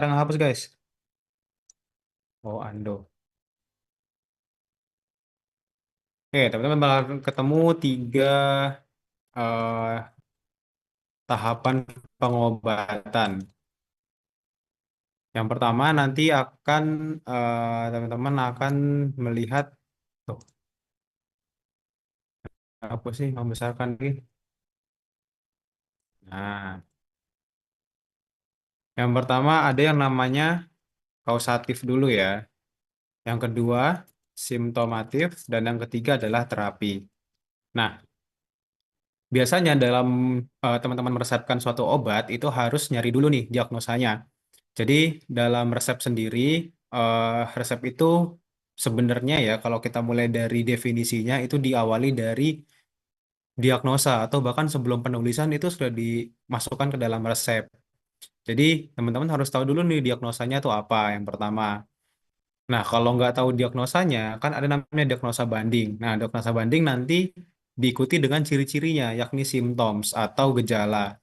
Sekarang hapus guys. Oh, Ando. Oke, teman-teman bakal ketemu tiga eh, tahapan pengobatan. Yang pertama nanti akan teman-teman akan melihat tuh apa sih membesarkan lagi. Nah, yang pertama ada yang namanya kausatif dulu ya. Yang kedua simptomatif dan yang ketiga adalah terapi. Nah, biasanya dalam teman-teman meresepkan suatu obat itu harus nyari dulu nih diagnosanya. Jadi dalam resep sendiri, resep itu sebenarnya ya kalau kita mulai dari definisinya itu diawali dari diagnosa atau bahkan sebelum penulisan itu sudah dimasukkan ke dalam resep. Jadi teman-teman harus tahu dulu nih diagnosanya itu apa yang pertama. Nah kalau nggak tahu diagnosanya kan ada namanya diagnosa banding. Nah diagnosa banding nanti diikuti dengan ciri-cirinya yakni symptoms atau gejala.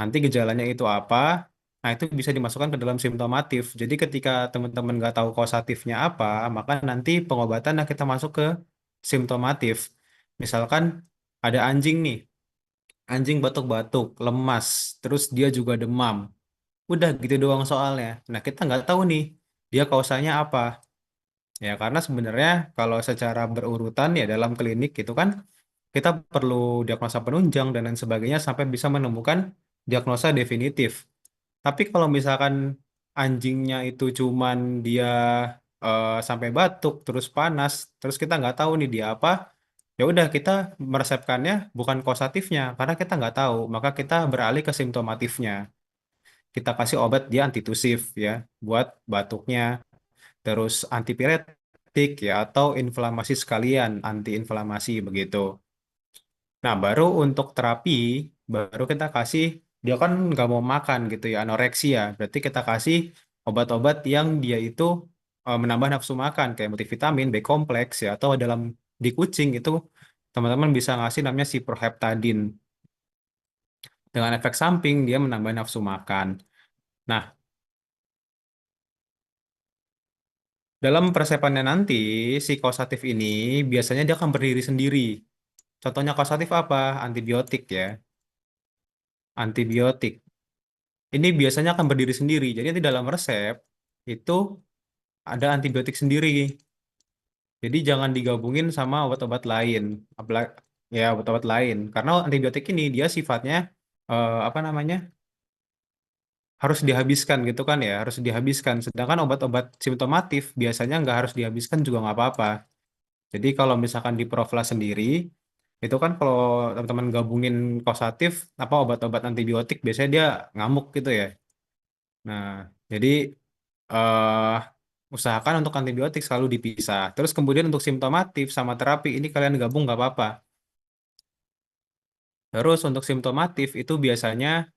Nanti gejalanya itu apa? Nah, itu bisa dimasukkan ke dalam simptomatif. Jadi ketika teman-teman nggak tahu kausatifnya apa, maka nanti pengobatan yang kita masuk ke simptomatif. Misalkan ada anjing nih, anjing batuk-batuk, lemas, terus dia juga demam. Udah gitu doang soalnya. Nah, kita nggak tahu nih, dia kausanya apa. Ya, karena sebenarnya kalau secara berurutan ya dalam klinik itu kan kita perlu diagnosa penunjang dan lain sebagainya sampai bisa menemukan diagnosa definitif. Tapi kalau misalkan anjingnya itu cuman dia sampai batuk, terus panas, terus kita nggak tahu nih dia apa, ya udah kita meresepkannya bukan kausatifnya karena kita nggak tahu, maka kita beralih ke simptomatifnya. Kita kasih obat dia antitusif ya buat batuknya, terus antipiretik ya atau inflamasi sekalian, antiinflamasi begitu. Nah, baru untuk terapi, baru kita kasih, dia kan nggak mau makan gitu ya, anoreksia. Berarti kita kasih obat-obat yang dia itu menambah nafsu makan, kayak multivitamin, B kompleks ya, atau dalam di kucing itu teman-teman bisa ngasih namanya ciproheptadin. Dengan efek samping, dia menambah nafsu makan. Nah, dalam persepannya nanti, si kausatif ini biasanya dia akan berdiri sendiri. Contohnya kausatif apa? Antibiotik ya, antibiotik. Ini biasanya akan berdiri sendiri. Jadi nanti dalam resep itu ada antibiotik sendiri. Jadi jangan digabungin sama obat-obat lain. Ya obat-obat lain. Karena antibiotik ini dia sifatnya apa namanya harus dihabiskan gitu kan ya, harus dihabiskan. Sedangkan obat-obat simptomatif biasanya nggak harus dihabiskan juga nggak apa-apa. Jadi kalau misalkan di Profla sendiri itu kan kalau teman-teman gabungin kausatif apa obat-obat antibiotik biasanya dia ngamuk gitu ya. Nah, jadi eh usahakan untuk antibiotik selalu dipisah. Terus kemudian untuk simptomatif sama terapi ini kalian gabung nggak apa-apa. Terus untuk simptomatif itu biasanya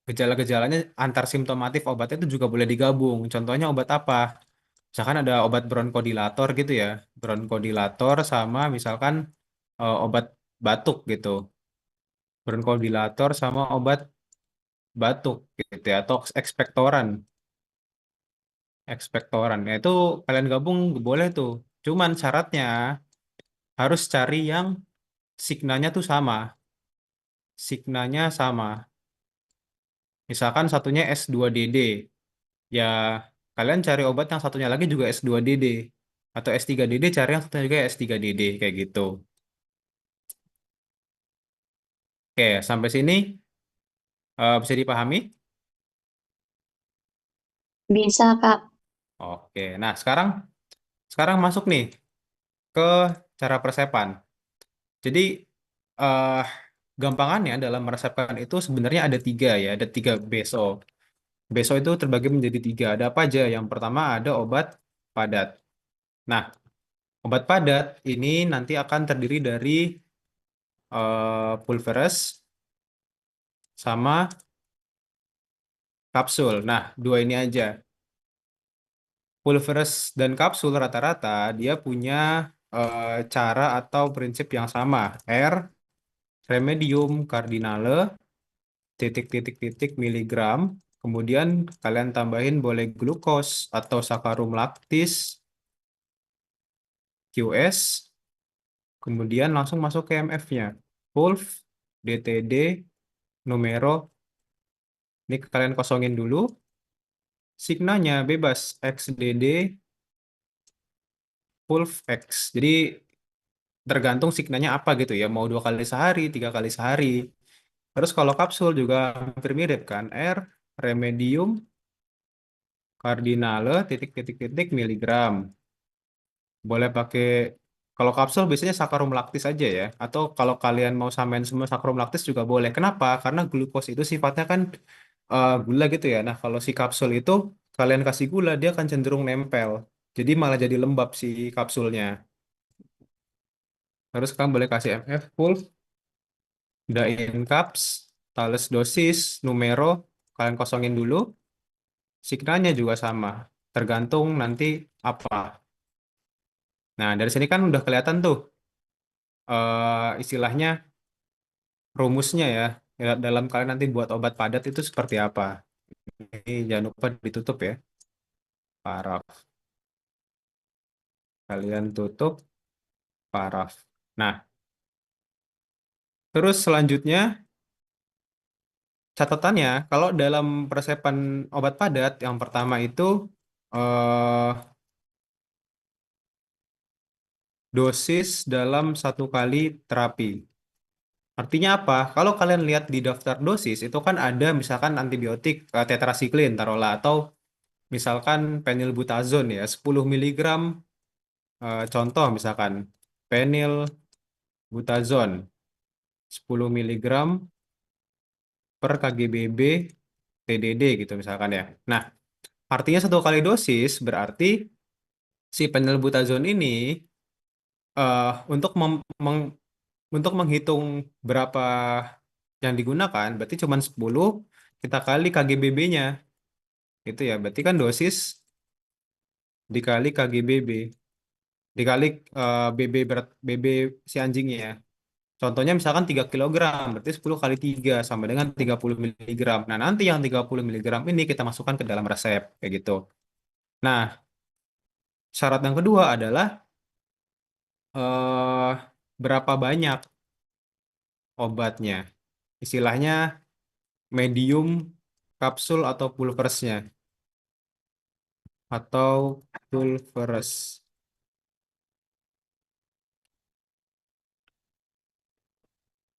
gejala-gejalanya antar simptomatif obatnya itu juga boleh digabung. Contohnya obat apa? Misalkan ada obat bronkodilator gitu ya, bronkodilator sama misalkan obat batuk gitu, bronkodilator sama obat batuk gitu ya, atau ekspektoran. Ekspektoran. Ya, itu kalian gabung boleh tuh. Cuman syaratnya harus cari yang signanya tuh sama. Signanya sama. Misalkan satunya S2DD. Ya kalian cari obat yang satunya lagi juga S2DD. Atau S3DD cari yang satunya juga S3DD. Kayak gitu. Oke, sampai sini bisa dipahami? Bisa, Kak. Oke, nah sekarang sekarang masuk nih ke cara persepan. Jadi eh gampangannya dalam meresepkan itu sebenarnya ada tiga ya, ada tiga beso. Beso itu terbagi menjadi tiga. Ada apa aja? Yang pertama ada obat padat. Nah, obat padat ini nanti akan terdiri dari pulveres sama kapsul. Nah, dua ini aja. Pulveres dan kapsul rata-rata dia punya cara atau prinsip yang sama. R, remedium cardinale, titik-titik-titik miligram. Kemudian kalian tambahin boleh glukos atau sakarum laktis, QS, kemudian langsung masuk ke MF-nya. Pulv, DTD, numero, ini kalian kosongin dulu. Signanya bebas, XDD, Pulv X. Jadi tergantung signanya apa gitu ya, mau 2 kali sehari, 3 kali sehari. Terus kalau kapsul juga hampir mirip kan, R, remedium, kardinale, titik-titik-titik, miligram. Boleh pakai, kalau kapsul biasanya sakarum laktis aja ya. Atau kalau kalian mau samain semua sakarum laktis juga boleh. Kenapa? Karena glukos itu sifatnya kan gula gitu ya. Nah, kalau si kapsul itu kalian kasih gula, dia akan cenderung nempel. Jadi malah jadi lembab si kapsulnya. Terus kamu boleh kasih MF full, dain caps, tales dosis, numero, kalian kosongin dulu. Signalnya juga sama. Tergantung nanti apa. Nah, dari sini kan udah kelihatan tuh istilahnya rumusnya ya. Ya, dalam kalian nanti buat obat padat itu seperti apa. Ini jangan lupa ditutup ya. Paraf. Kalian tutup paraf. Nah, terus selanjutnya catatannya kalau dalam peresepan obat padat yang pertama itu eh, dosis dalam 1 kali terapi. Artinya apa? Kalau kalian lihat di daftar dosis itu kan ada misalkan antibiotik tetrasiklin taruhlah atau misalkan penilbutazon ya 10 miligram contoh misalkan penilbutazon 10 miligram per KGBB TDD gitu misalkan ya. Nah, artinya 1 kali dosis berarti si penilbutazon ini untuk untuk menghitung berapa yang digunakan berarti cuma 10 kita kali KGBB-nya. Itu ya, berarti kan dosis dikali KGBB dikali BB berat BB si anjingnya ya. Contohnya misalkan 3 kilogram, berarti 10 kali 3 sama dengan 30 miligram. Nah, nanti yang 30 miligram ini kita masukkan ke dalam resep kayak gitu. Nah, syarat yang kedua adalah eh berapa banyak obatnya. Istilahnya medium kapsul atau pulversnya atau pulvers.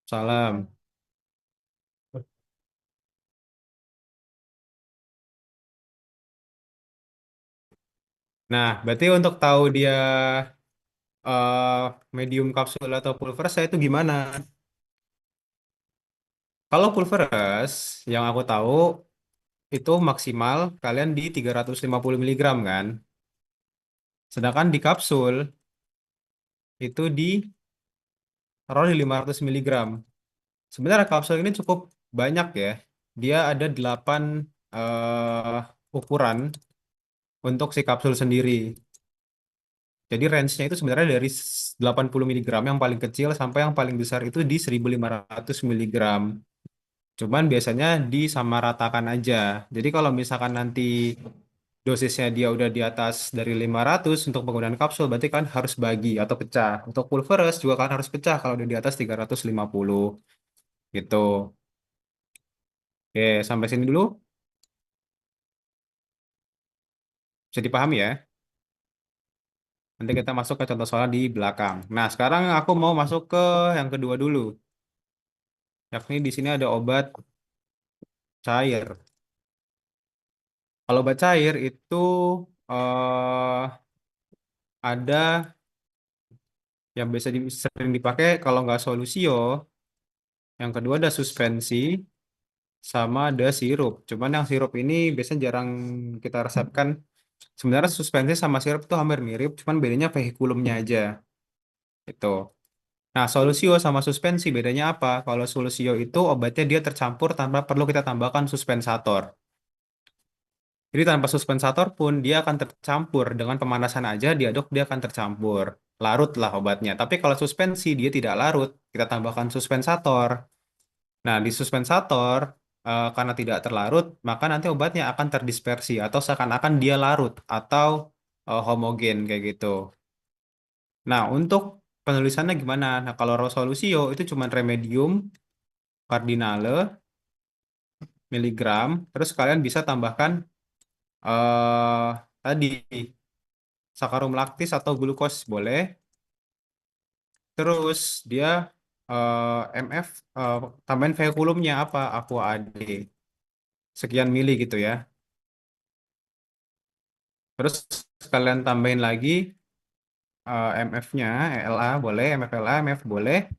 Salam. Nah, berarti untuk tahu dia eh, medium kapsul atau pulveras saya itu gimana? Kalau pulveras yang aku tahu itu maksimal kalian di 350 miligram kan. Sedangkan di kapsul itu taruh di 500 miligram. Sebenarnya kapsul ini cukup banyak ya. Dia ada 8 ukuran untuk si kapsul sendiri. Jadi range-nya itu sebenarnya dari 80 miligram yang paling kecil sampai yang paling besar itu di 1.500 miligram. Cuman biasanya disamaratakan aja. Jadi kalau misalkan nanti dosisnya dia udah di atas dari 500 untuk penggunaan kapsul, berarti kan harus bagi atau pecah. Untuk pulveres juga kan harus pecah kalau udah di atas 350 gitu. Oke, sampai sini dulu. Bisa dipahami ya? Nanti kita masuk ke contoh soal di belakang. Nah, sekarang aku mau masuk ke yang kedua dulu. Yakni di sini ada obat cair. Kalau obat cair itu ada yang biasa sering dipakai kalau nggak solusio, yang kedua ada suspensi, sama ada sirup. Cuman yang sirup ini biasanya jarang kita resepkan. Sebenarnya suspensi sama sirup itu hampir mirip, cuman bedanya vehikulumnya aja. Itu. Nah, solusio sama suspensi bedanya apa? Kalau solusio itu obatnya dia tercampur tanpa perlu kita tambahkan suspensator. Jadi tanpa suspensator pun dia akan tercampur dengan pemanasan aja diaduk dia akan tercampur. Larut lah obatnya. Tapi kalau suspensi dia tidak larut, kita tambahkan suspensator. Nah, di suspensator karena tidak terlarut, maka nanti obatnya akan terdispersi atau seakan-akan dia larut atau homogen kayak gitu. Nah, untuk penulisannya gimana? Nah, kalau Rosolutio itu cuma remedium cardinale miligram, terus kalian bisa tambahkan tadi sakarum laktis atau glukos boleh. Terus dia MF tambahin vehikulumnya apa? Aqua AD sekian mili gitu ya. Terus kalian tambahin lagi MF-nya, LA boleh, MFLA, MF boleh,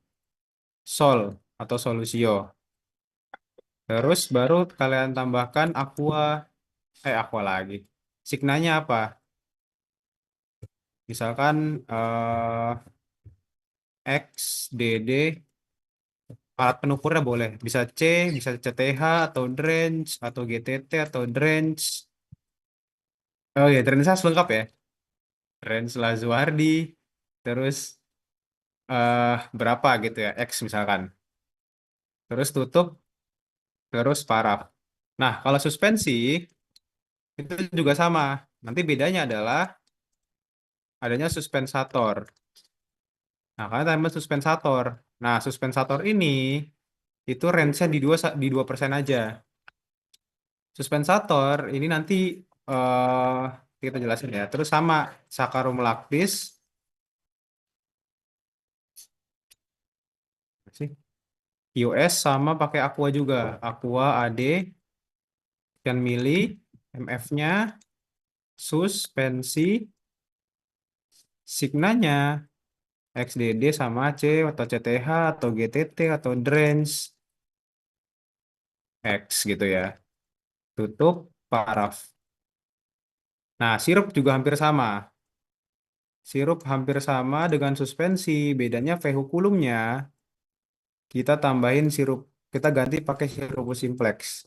Sol atau Solusio. Terus baru kalian tambahkan aqua lagi. Signanya apa? Misalkan X, DD, alat penukurnya boleh. Bisa C, bisa CTH, atau Drench, atau GTT, atau Drench. Oh ya, Drench lengkap ya. Drench Lazuardi, terus berapa gitu ya, X misalkan. Terus tutup, terus paraf. Nah, kalau suspensi, itu juga sama. Nanti bedanya adalah adanya suspensator. Nah, karena tambah suspensator. Nah, suspensator ini itu range-nya di 2% aja. Suspensator ini nanti eh kita jelasin ya. Terus sama sakarum laktis sih. US sama pakai aqua juga. Aqua AD sekian mili MF-nya suspensi signanya XDD sama C atau CTH atau GTT atau Drench X gitu ya. Tutup paraf. Nah, sirup juga hampir sama. Sirup hampir sama dengan suspensi. Bedanya vehikulumnya kita tambahin sirup. Kita ganti pakai sirup simplex.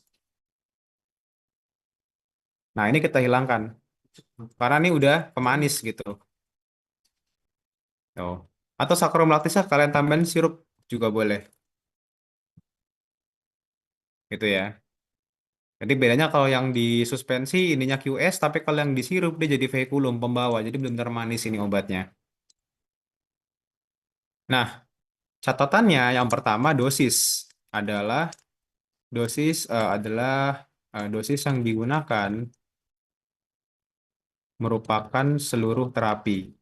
Nah, ini kita hilangkan. Karena ini udah pemanis gitu. Tuh. Atau sakrum laktisnya kalian tambahin sirup juga boleh. Gitu ya. Jadi bedanya kalau yang di suspensi ininya QS, tapi kalau yang di sirup dia jadi vehikulum pembawa. Jadi benar-benar manis ini obatnya. Nah, catatannya yang pertama adalah dosis yang digunakan merupakan seluruh terapi.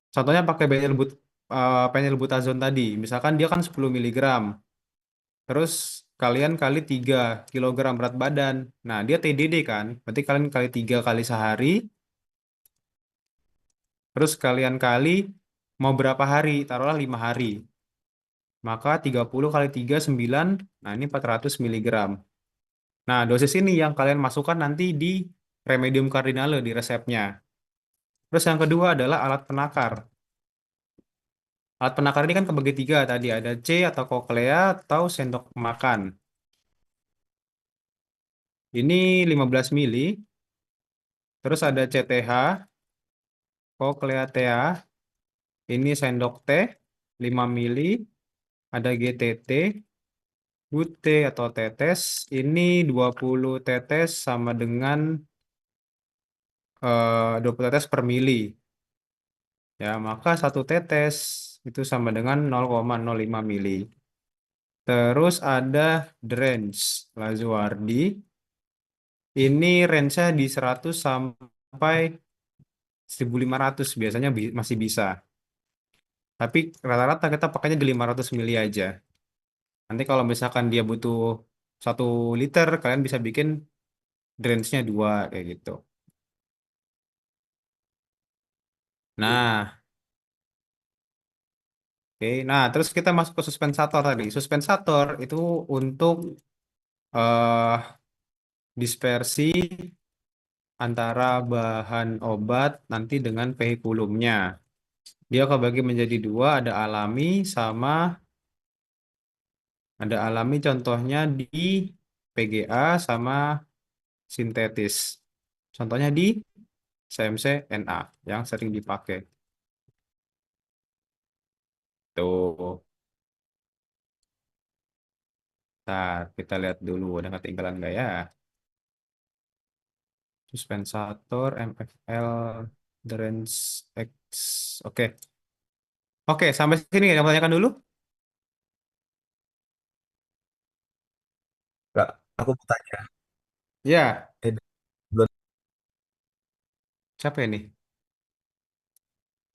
Contohnya pakai phenylbutazone tadi. Misalkan dia kan 10 miligram. Terus kalian kali 3 kilogram berat badan. Nah, dia TDD kan. Berarti kalian kali 3 kali sehari. Terus kalian kali mau berapa hari? Taruhlah 5 hari. Maka 30 kali 3 9. Nah, ini 400 miligram. Nah, dosis ini yang kalian masukkan nanti di remedium cardinale di resepnya. Terus yang kedua adalah alat penakar. Alat penakar ini kan kebagi tiga tadi. Ada C atau cochlea atau sendok makan. Ini 15 mili. Terus ada CTH, cochlea TA. Ini sendok teh 5 mili. Ada GTT, UT atau tetes. Ini 20 tetes sama dengan 20 tetes per mili. Ya, maka satu tetes itu sama dengan 0,05 mili. Terus ada drench Lazuardi. Ini range-nya di 100 sampai 1.500 biasanya masih bisa. Tapi rata-rata kita pakainya di 500 mili aja. Nanti kalau misalkan dia butuh 1 liter, kalian bisa bikin drench-nya 2 kayak gitu. Nah, oke. Nah, terus kita masuk ke suspensator tadi. Suspensator itu untuk eh dispersi antara bahan obat nanti dengan vehikulumnya. Dia kebagi menjadi dua, ada alami contohnya di PGA sama sintetis. Contohnya di CMC NA yang sering dipakai. Tuh. Ntar kita lihat dulu ada ketinggalan nggak ya. Suspensator, MFL, Durance X. Oke. Oke, sampai sini yang tanyakan dulu. Kak, aku mau tanya. Ya, Eh, belum- siapa ini?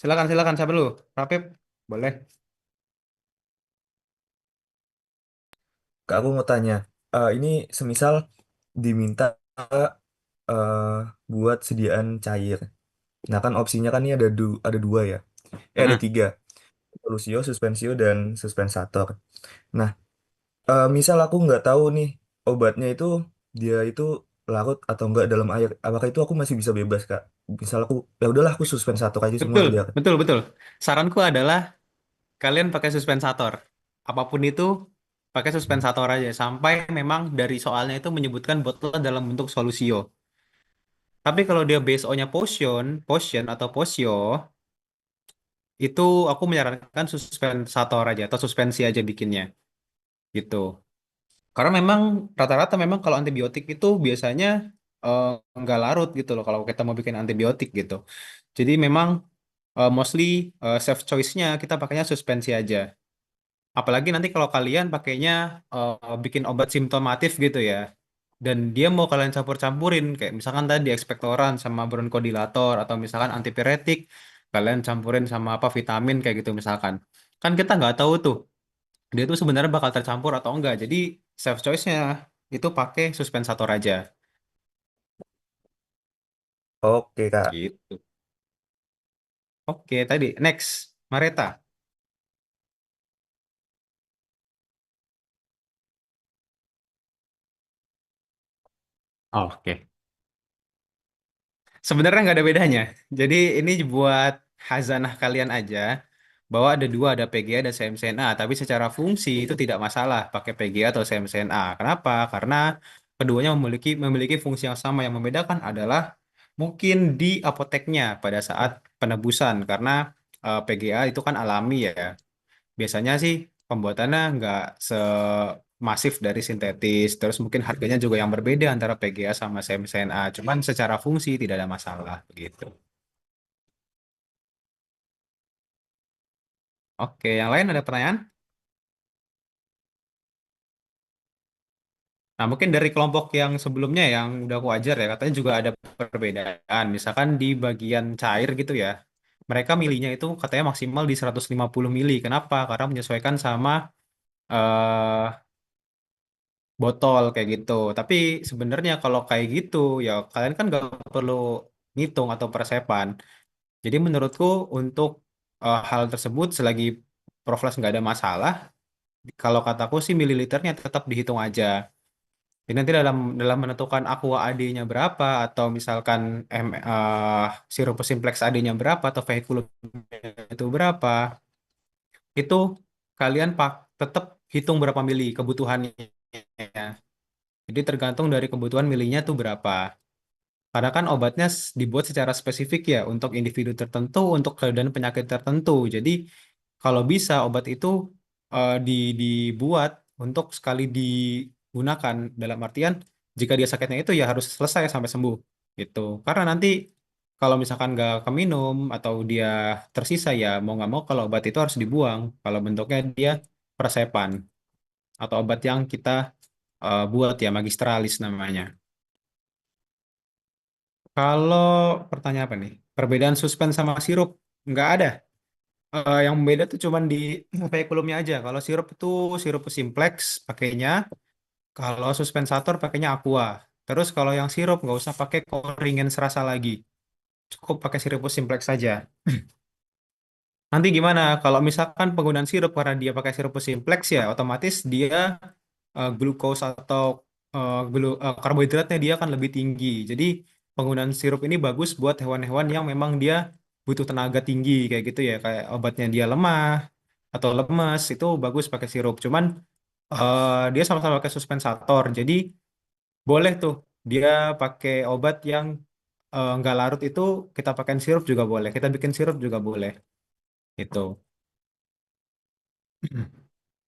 Silakan, silakan. Siapa dulu? Rapip, boleh. Kak, aku mau tanya. Ini semisal diminta eh, buat sediaan cair. Nah kan opsinya kan ini ada dua ya. Ada Mm-mm. tiga. Solusio, suspensio, dan suspensator. Nah, misal aku nggak tahu nih obatnya itu dia itu larut atau enggak dalam air. Apakah itu aku masih bisa bebas, Kak? Misal aku ya udahlah aku suspensator aja semua Betul, biar. betul, betul. Saranku adalah kalian pakai suspensator. Apapun itu, pakai suspensator aja. Sampai memang dari soalnya itu menyebutkan botol dalam bentuk solusio. Tapi kalau dia base O-nya potion, potion atau posio, itu aku menyarankan suspensator aja atau suspensi aja bikinnya. Gitu. Karena memang rata-rata memang kalau antibiotik itu biasanya eh, nggak larut gitu loh kalau kita mau bikin antibiotik gitu. Jadi memang mostly safe choice-nya kita pakainya suspensi aja. Apalagi nanti kalau kalian pakainya bikin obat simptomatif gitu ya. Dan dia mau kalian campur-campurin kayak misalkan tadi ekspektoran sama bronkodilator atau misalkan antipiretik kalian campurin sama apa vitamin kayak gitu misalkan. Kan kita nggak tahu tuh dia tuh sebenarnya bakal tercampur atau enggak. Jadi safe choice-nya itu pakai suspensator aja. Oke, Kak. Gitu. Oke, tadi next, Mareta. Oke. Sebenarnya nggak ada bedanya. Jadi ini buat hazanah kalian aja bahwa ada dua, ada PGA dan CMCNA. Tapi secara fungsi itu tidak masalah pakai PGA atau CMCNA. Kenapa? Karena keduanya memiliki fungsi yang sama. Yang membedakan adalah mungkin di apoteknya pada saat penebusan. Karena PGA itu kan alami ya. Biasanya sih pembuatannya nggak semasif dari sintetis. Terus mungkin harganya juga yang berbeda antara PGA sama CMCNA. Cuman secara fungsi tidak ada masalah begitu. Oke, yang lain ada pertanyaan? Nah, mungkin dari kelompok yang sebelumnya yang udah aku ajar ya, katanya juga ada perbedaan. Misalkan di bagian cair gitu ya, mereka milihnya itu katanya maksimal di 150 mili. Kenapa? Karena menyesuaikan sama eh, botol kayak gitu. Tapi sebenarnya kalau kayak gitu ya kalian kan nggak perlu ngitung atau persepan. Jadi menurutku untuk hal tersebut selagi Profles nggak ada masalah, kalau kataku sih mililiternya tetap dihitung aja. Jadi nanti dalam menentukan aqua AD-nya berapa atau misalkan sirup simplex AD-nya berapa atau vehiculum itu berapa, itu kalian tetap hitung berapa mili kebutuhannya. Jadi tergantung dari kebutuhan milinya tuh berapa. Karena kan obatnya dibuat secara spesifik ya untuk individu tertentu, untuk keadaan penyakit tertentu. Jadi kalau bisa obat itu dibuat untuk sekali digunakan dalam artian jika dia sakitnya itu ya harus selesai sampai sembuh gitu. Karena nanti kalau misalkan nggak keminum atau dia tersisa ya mau nggak mau kalau obat itu harus dibuang. Kalau bentuknya dia persepan atau obat yang kita buat ya magistralis namanya. Kalau pertanyaan apa nih? Perbedaan suspen sama sirup? Nggak ada. Yang beda tuh cuman di kurikulumnya aja. Kalau sirup itu sirup simplex pakainya. Kalau suspensator pakainya aqua. Terus kalau yang sirup nggak usah pakai koringen serasa lagi. Cukup pakai sirup simplex saja. Nanti gimana? Kalau misalkan penggunaan sirup karena dia pakai sirup simplex ya otomatis dia glukos atau karbohidratnya dia akan lebih tinggi. Jadi penggunaan sirup ini bagus buat hewan-hewan yang memang dia butuh tenaga tinggi kayak gitu ya, kayak obatnya dia lemah atau lemes itu bagus pakai sirup. Cuman dia sama-sama pakai suspensator. Jadi boleh tuh dia pakai obat yang nggak larut itu kita pakai sirup juga boleh. Kita bikin sirup juga boleh. Itu.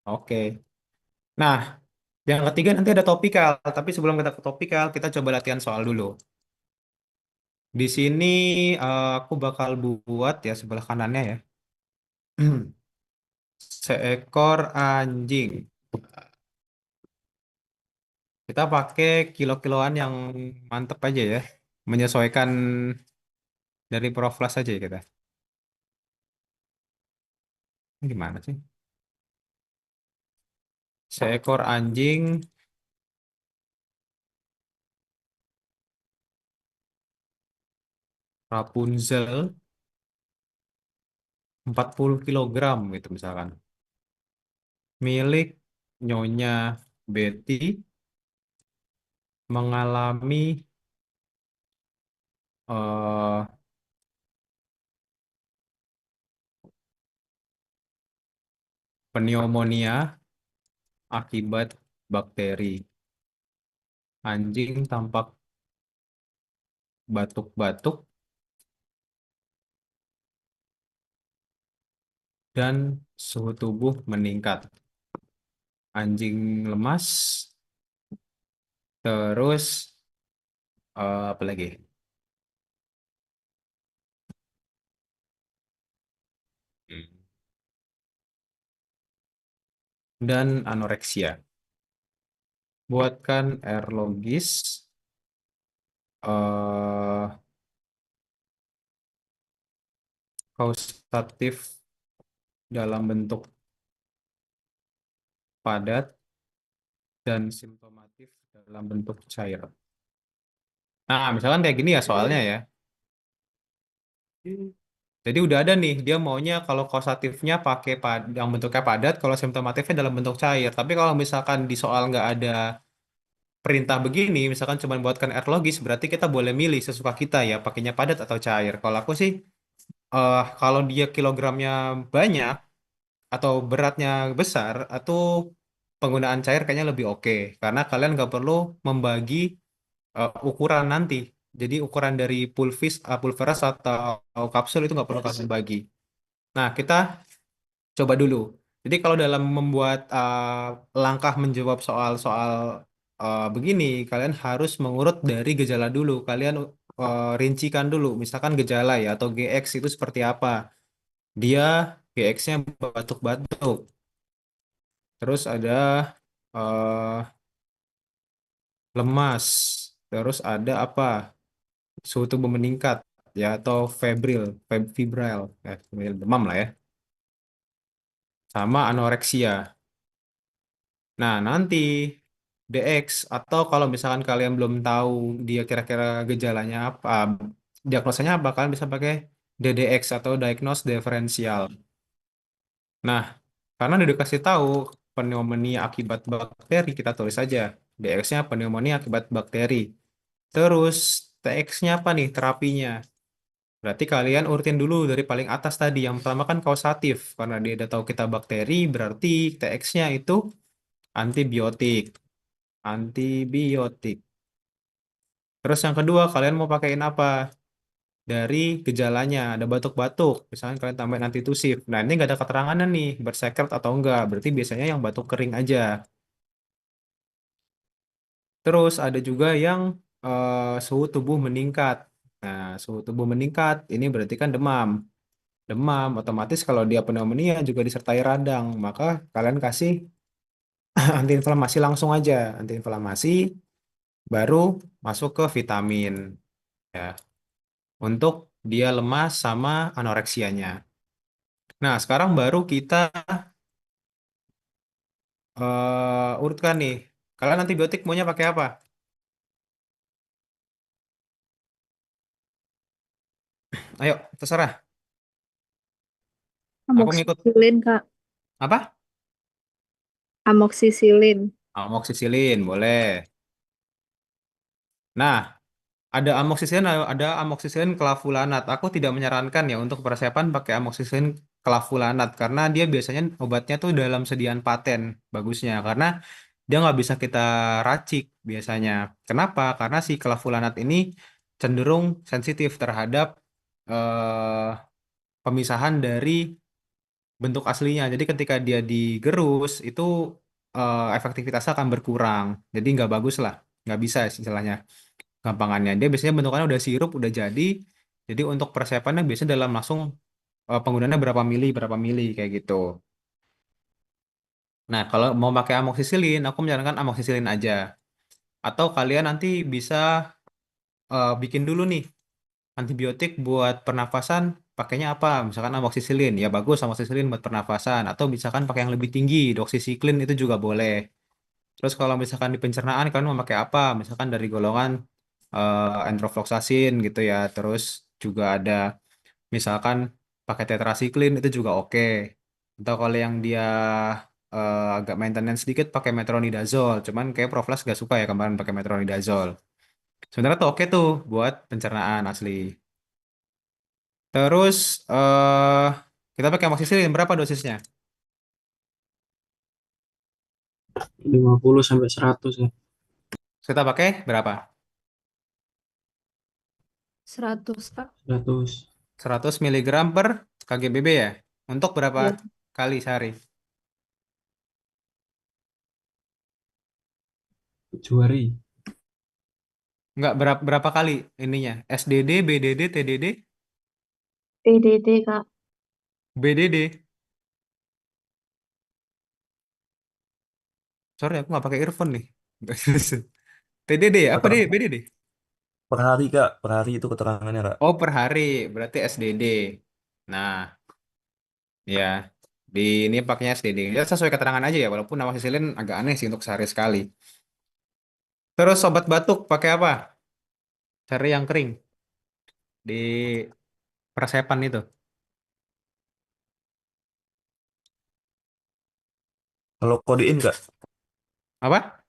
Oke. Nah, Yang ketiga nanti ada topikal, tapi sebelum kita ke topikal, kita coba latihan soal dulu. Di sini aku bakal buat ya sebelah kanannya ya. Seekor anjing. Kita pakai kilo-kiloan yang mantep aja ya. Menyesuaikan dari Proflas aja ya kita. Ini gimana sih? Seekor anjing Rapunzel 40 kilogram gitu misalkan. Milik Nyonya Betty mengalami eh, pneumonia akibat bakteri. Anjing tampak batuk-batuk dan suhu tubuh meningkat. Anjing lemas, terus apa lagi? Hmm. Dan anoreksia. Buatkan R logis eh kausatif dalam bentuk padat dan simptomatif dalam bentuk cair. Nah, misalkan kayak gini ya soalnya ya. Jadi udah ada nih, dia maunya kalau kausatifnya pakai yang bentuknya padat, kalau simptomatifnya dalam bentuk cair. Tapi kalau misalkan di soal nggak ada perintah begini, misalkan cuma buatkan R logis, berarti kita boleh milih sesuka kita ya, pakainya padat atau cair. Kalau aku sih, kalau dia kilogramnya banyak atau beratnya besar, atau penggunaan cair kayaknya lebih oke. Karena kalian nggak perlu membagi ukuran nanti. Jadi ukuran dari pulveras atau kapsul itu nggak perlu kalian bagi. Nah, kita coba dulu. Jadi kalau dalam membuat langkah menjawab soal-soal begini, kalian harus mengurut dari gejala dulu. Kalian rincikan dulu, misalkan gejala ya atau GX itu seperti apa. Dia GX-nya batuk-batuk. Terus ada eh, lemas. Terus ada apa? Suhu tubuh meningkat ya atau febrile, demam lah ya. Sama anoreksia. Nah, nanti DX atau kalau misalkan kalian belum tahu dia kira-kira gejalanya apa, diagnosanya apa, kalian bisa pakai DDX atau diagnose diferensial. Nah, karena udah dikasih tahu pneumonia akibat bakteri, kita tulis aja DX-nya pneumonia akibat bakteri. Terus TX-nya apa nih terapinya? Berarti kalian urutin dulu dari paling atas tadi. Yang pertama kan kausatif, karena dia udah tahu kita bakteri, berarti TX-nya itu antibiotik. Antibiotik. Terus yang kedua, kalian mau pakein apa? Dari gejalanya, ada batuk-batuk. Misalnya kalian tambahin antitusif. Nah, ini nggak ada keterangannya nih, berseket atau enggak. Berarti biasanya yang batuk kering aja. Terus ada juga yang suhu tubuh meningkat. Nah, suhu tubuh meningkat, ini berarti kan demam. Demam, otomatis kalau dia pneumonia juga disertai radang. Maka kalian kasih antiinflamasi langsung aja. Antiinflamasi, baru masuk ke vitamin. Ya. Untuk dia lemas sama anoreksianya. Nah, sekarang baru kita urutkan nih. Kalian antibiotik maunya pakai apa? Ayo, terserah. Aku ngikut. Amoksisilin, Kak. Apa? Amoksisilin. Amoxicillin, boleh. Nah, ada amoxicillin clavulanat. Aku tidak menyarankan ya untuk persiapan pakai amoxicillin clavulanat karena dia biasanya obatnya tuh dalam sediaan paten bagusnya karena dia nggak bisa kita racik biasanya. Kenapa? Karena si clavulanat ini cenderung sensitif terhadap eh, pemisahan dari bentuk aslinya. Jadi ketika dia digerus itu efektivitasnya akan berkurang. Jadi nggak bagus lah, nggak bisa istilahnya. Gampangannya dia biasanya bentukannya udah sirup, udah jadi. Jadi untuk persiapannya biasanya dalam langsung penggunaannya berapa mili kayak gitu. Nah, kalau mau pakai amoksisilin, aku menyarankan amoksisilin aja. Atau kalian nanti bisa bikin dulu nih antibiotik buat pernafasan, pakainya apa? Misalkan amoksisilin, ya bagus amoksisilin buat pernafasan. Atau misalkan pakai yang lebih tinggi, doksisiklin itu juga boleh. Terus kalau misalkan di pencernaan kalian mau pakai apa? Misalkan dari golongan enrofloxacin gitu ya. Terus juga ada misalkan pakai tetrasiklin itu juga oke. Atau kalau yang dia agak maintenance sedikit pakai metronidazole. Cuman kayak Proflas gak suka ya kemarin pakai metronidazole. Sebenarnya tuh oke tuh buat pencernaan asli. Terus kita pakai amoxicillin berapa dosisnya? 50 sampai 100 ya. Kita pakai berapa? 100, Kak. 100 100 miligram per kgbb ya? Untuk berapa Ya. kali sehari? 7 hari. Enggak, berapa kali ininya? SDD, BDD, TDD, PDD, Kak. BDD. Sorry, aku nggak pakai earphone nih. TDD ya? Apa deh Keterangan BDD? per hari Kak, per hari itu keterangannya Kak. Oh, per hari. Berarti SDD. Nah, ya. Di ini pakainya SDD. Ya sesuai keterangan aja ya, walaupun nama sisilin agak aneh sih untuk sehari sekali. Terus obat batuk pakai apa? Cari yang kering di persepan itu. Kalau kodein Kak, Apa?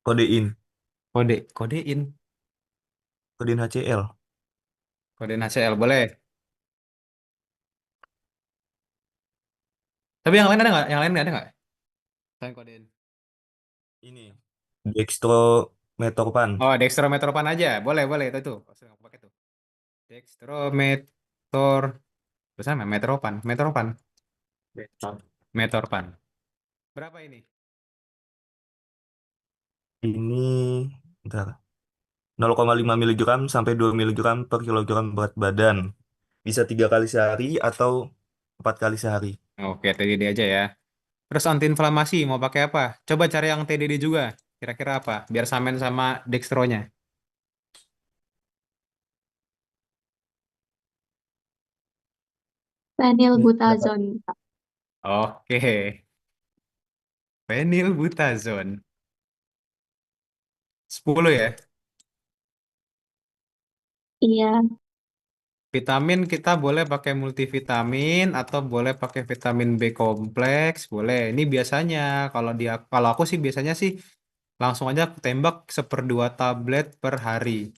kodein, Kodein. kodein HCl. Kodein HCl boleh. Tapi yang lain ada nggak? Yang lain ada nggak? Selain kodein. Ini dextrometorphan. Oh, dextrometorphan aja. Boleh, boleh itu tuh. Oh, aku pakai tuh. Dextrometor. Terus sama metropan, metropan, Betul. metorpan. Berapa ini? Ini bentar, 0,5 miligram sampai 2 miligram per kilogram berat badan. Bisa 3 kali sehari atau 4 kali sehari. Oke, TDD aja ya. Terus antiinflamasi mau pakai apa? Coba cari yang TDD juga. Kira-kira apa? Biar samain sama dextronya. Dapat. Phenylbutazone, Kak. Oke, phenylbutazone. 10 ya. Iya. Vitamin kita boleh pakai multivitamin atau boleh pakai vitamin B kompleks, boleh. Ini biasanya kalau aku sih biasanya sih langsung aja aku tembak 1/2 tablet per hari.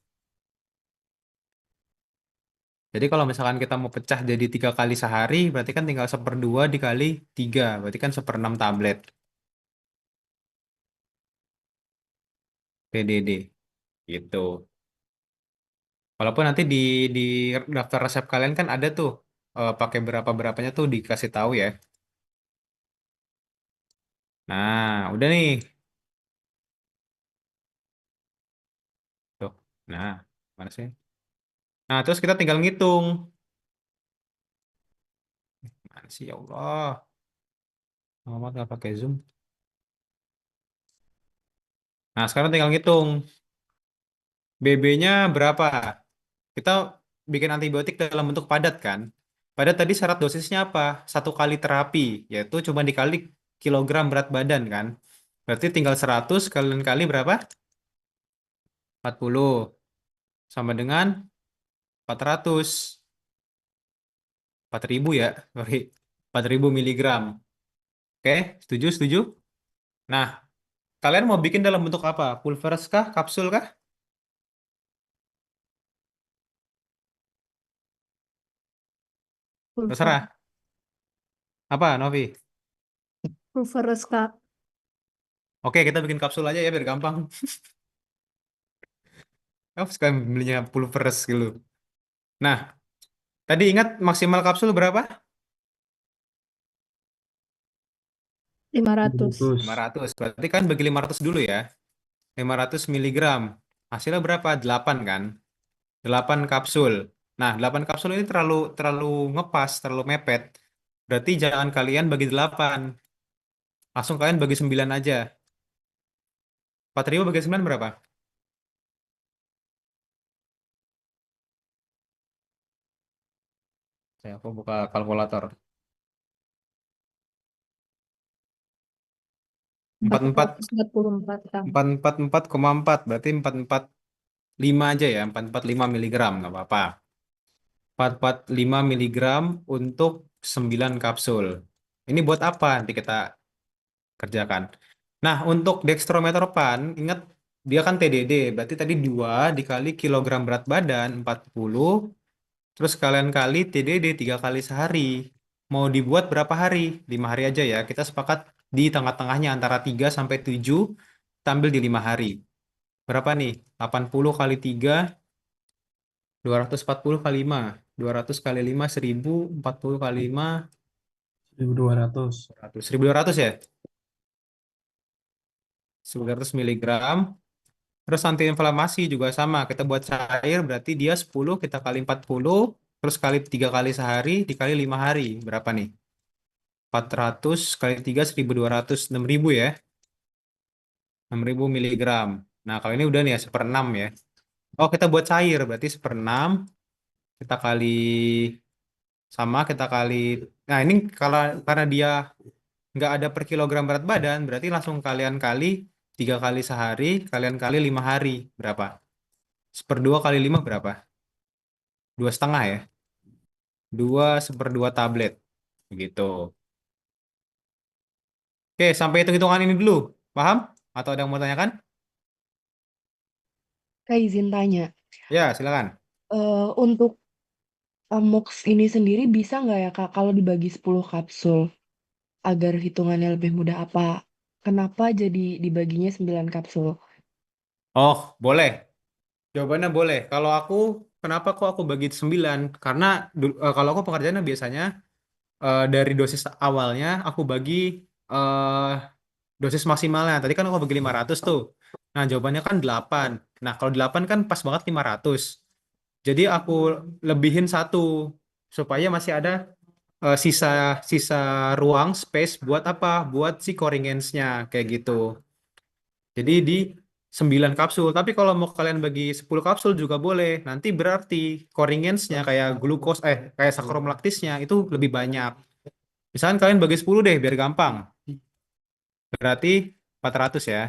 Jadi kalau misalkan kita mau pecah jadi 3 kali sehari, berarti kan tinggal 1/2 dikali 3, berarti kan 1/6 tablet PDD gitu. Walaupun nanti di daftar resep kalian kan ada tuh pakai berapa berapanya tuh dikasih tahu ya. Nah, udah nih. Tuh. Nah, mana sih? Nah, terus kita tinggal ngitung. Mana sih ya Allah? Muhammad nggak pakai Zoom. Nah, sekarang tinggal ngitung. BB-nya berapa? Kita bikin antibiotik dalam bentuk padat kan? Padat tadi syarat dosisnya apa? 1 kali terapi, yaitu cuma dikali kilogram berat badan kan? Berarti tinggal 100 kalian kali berapa? 40. Sama dengan 400. 4.000 ya, sorry. 4.000 miligram. Oke, setuju, setuju? Nah, kalian mau bikin dalam bentuk apa? Pulveris kah? Kapsul kah? Pulver. Terserah. Apa, Novi? Pulveris, Kak. Oke, kita bikin kapsul aja ya biar gampang. Aku suka belinya pulveris gitu. Nah, tadi ingat maksimal kapsul berapa? 500. 500. 500. Berarti kan bagi 500 dulu ya. 500 miligram. Hasilnya berapa? 8 kan? 8 kapsul. Nah, 8 kapsul ini terlalu terlalu ngepas, terlalu mepet. Berarti jangan kalian bagi 8. Langsung kalian bagi 9 aja. 4.000 bagi 9 berapa? Aku buka kalkulator. 44 444, Kak. 444,4 berarti 445 aja ya, 445 miligram nggak apa-apa. 445 miligram untuk 9 kapsul. Ini buat apa? Nanti kita kerjakan. Nah, untuk dextromethorphan, ingat dia kan TDD, berarti tadi 2 dikali kilogram berat badan 40, terus kalian kali TDD 3 kali sehari. Mau dibuat berapa hari? 5 hari aja ya. Kita sepakat di tengah-tengahnya antara 3 sampai 7, tampil di 5 hari. Berapa nih? 80 kali 3, 240 kali 5. 200 kali 5, 1000, 40 kali 5, 1.200. 1200 ya? 1200 miligram. Terus antiinflamasi juga sama. Kita buat cair berarti dia 10 kita kali 40, terus kali 3 kali sehari, dikali 5 hari. Berapa nih? 400 kali 3, 1200, 6000 ya? 6000 miligram. Nah, kalau ini udah nih ya, 1/6 ya. Oh, kita buat cair berarti 1/6. Kita kali sama, kita kali. Nah, ini kalau karena dia nggak ada per kilogram berat badan, berarti langsung kalian kali 3 kali sehari, kalian kali 5 hari. Berapa? 1/2 kali 5 berapa? 2,5 ya? 2/2 tablet. Begitu. Oke, sampai hitung-hitungan ini dulu. Paham? Atau ada yang mau tanyakan? Kak izin tanya, Ya, silakan. untuk Amox ini sendiri bisa nggak ya Kak kalau dibagi 10 kapsul agar hitungannya lebih mudah apa? Kenapa jadi dibaginya 9 kapsul? Oh, boleh. Jawabannya boleh. Kalau aku, kenapa kok aku bagi 9? Karena kalau aku pengerjaannya biasanya dari dosis awalnya aku bagi eh, dosis maksimalnya. Tadi kan aku bagi 500 tuh. Nah, jawabannya kan 8. Nah, kalau 8 kan pas banget 500. Jadi aku lebihin satu supaya masih ada sisa sisa ruang space buat apa? Buat si Coringens-nya kayak gitu. Jadi di 9 kapsul. Tapi kalau mau kalian bagi 10 kapsul juga boleh. Nanti berarti Coringens-nya kayak kayak sakrum laktisnya itu lebih banyak. Misalkan kalian bagi 10 deh biar gampang. Berarti 400 ya.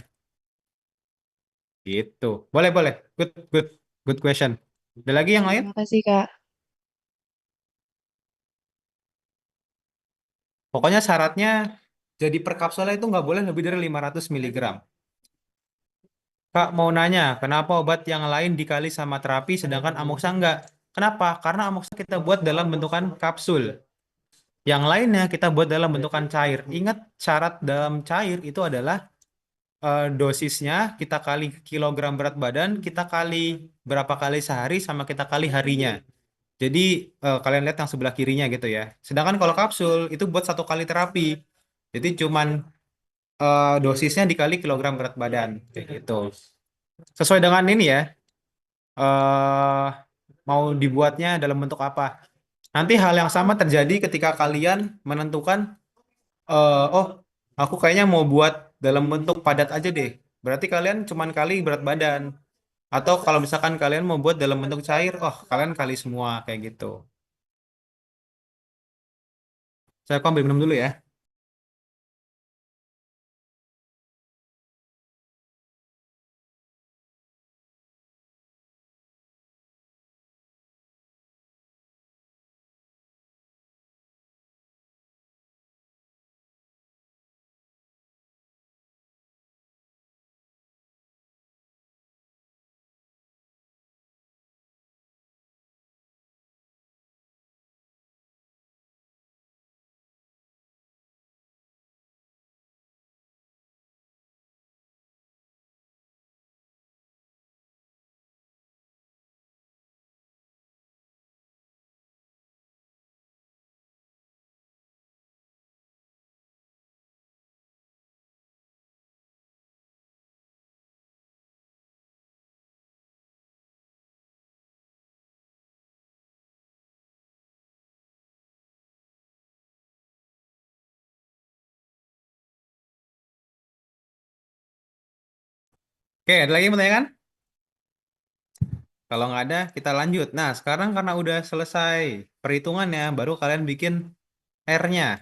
Gitu. Boleh, boleh. Good, good, good question. Ada lagi yang lain? Makasih Kak. Pokoknya syaratnya jadi per kapsulnya itu nggak boleh lebih dari 500 miligram. Kak mau nanya, kenapa obat yang lain dikali sama terapi sedangkan Amoxa enggak? Kenapa? Karena Amoxa kita buat dalam bentukan kapsul. Yang lainnya kita buat dalam bentukan cair. Ingat syarat dalam cair itu adalah dosisnya kita kali kilogram berat badan, kita kali berapa kali sehari sama kita kali harinya. Jadi kalian lihat yang sebelah kirinya gitu ya. Sedangkan kalau kapsul itu buat satu kali terapi. Jadi cuman dosisnya dikali kilogram berat badan kayak gitu. Sesuai dengan ini ya. eh Mau dibuatnya dalam bentuk apa? Nanti hal yang sama terjadi ketika kalian menentukan oh, aku kayaknya mau buat dalam bentuk padat aja deh. Berarti kalian cuman kali berat badan. Atau kalau misalkan kalian mau buat dalam bentuk cair, oh kalian kali semua kayak gitu. Saya ambil minum dulu ya. Oke, ada lagi yang mau tanyakan? Kalau nggak ada, kita lanjut. Nah, sekarang karena udah selesai perhitungannya, baru kalian bikin R-nya.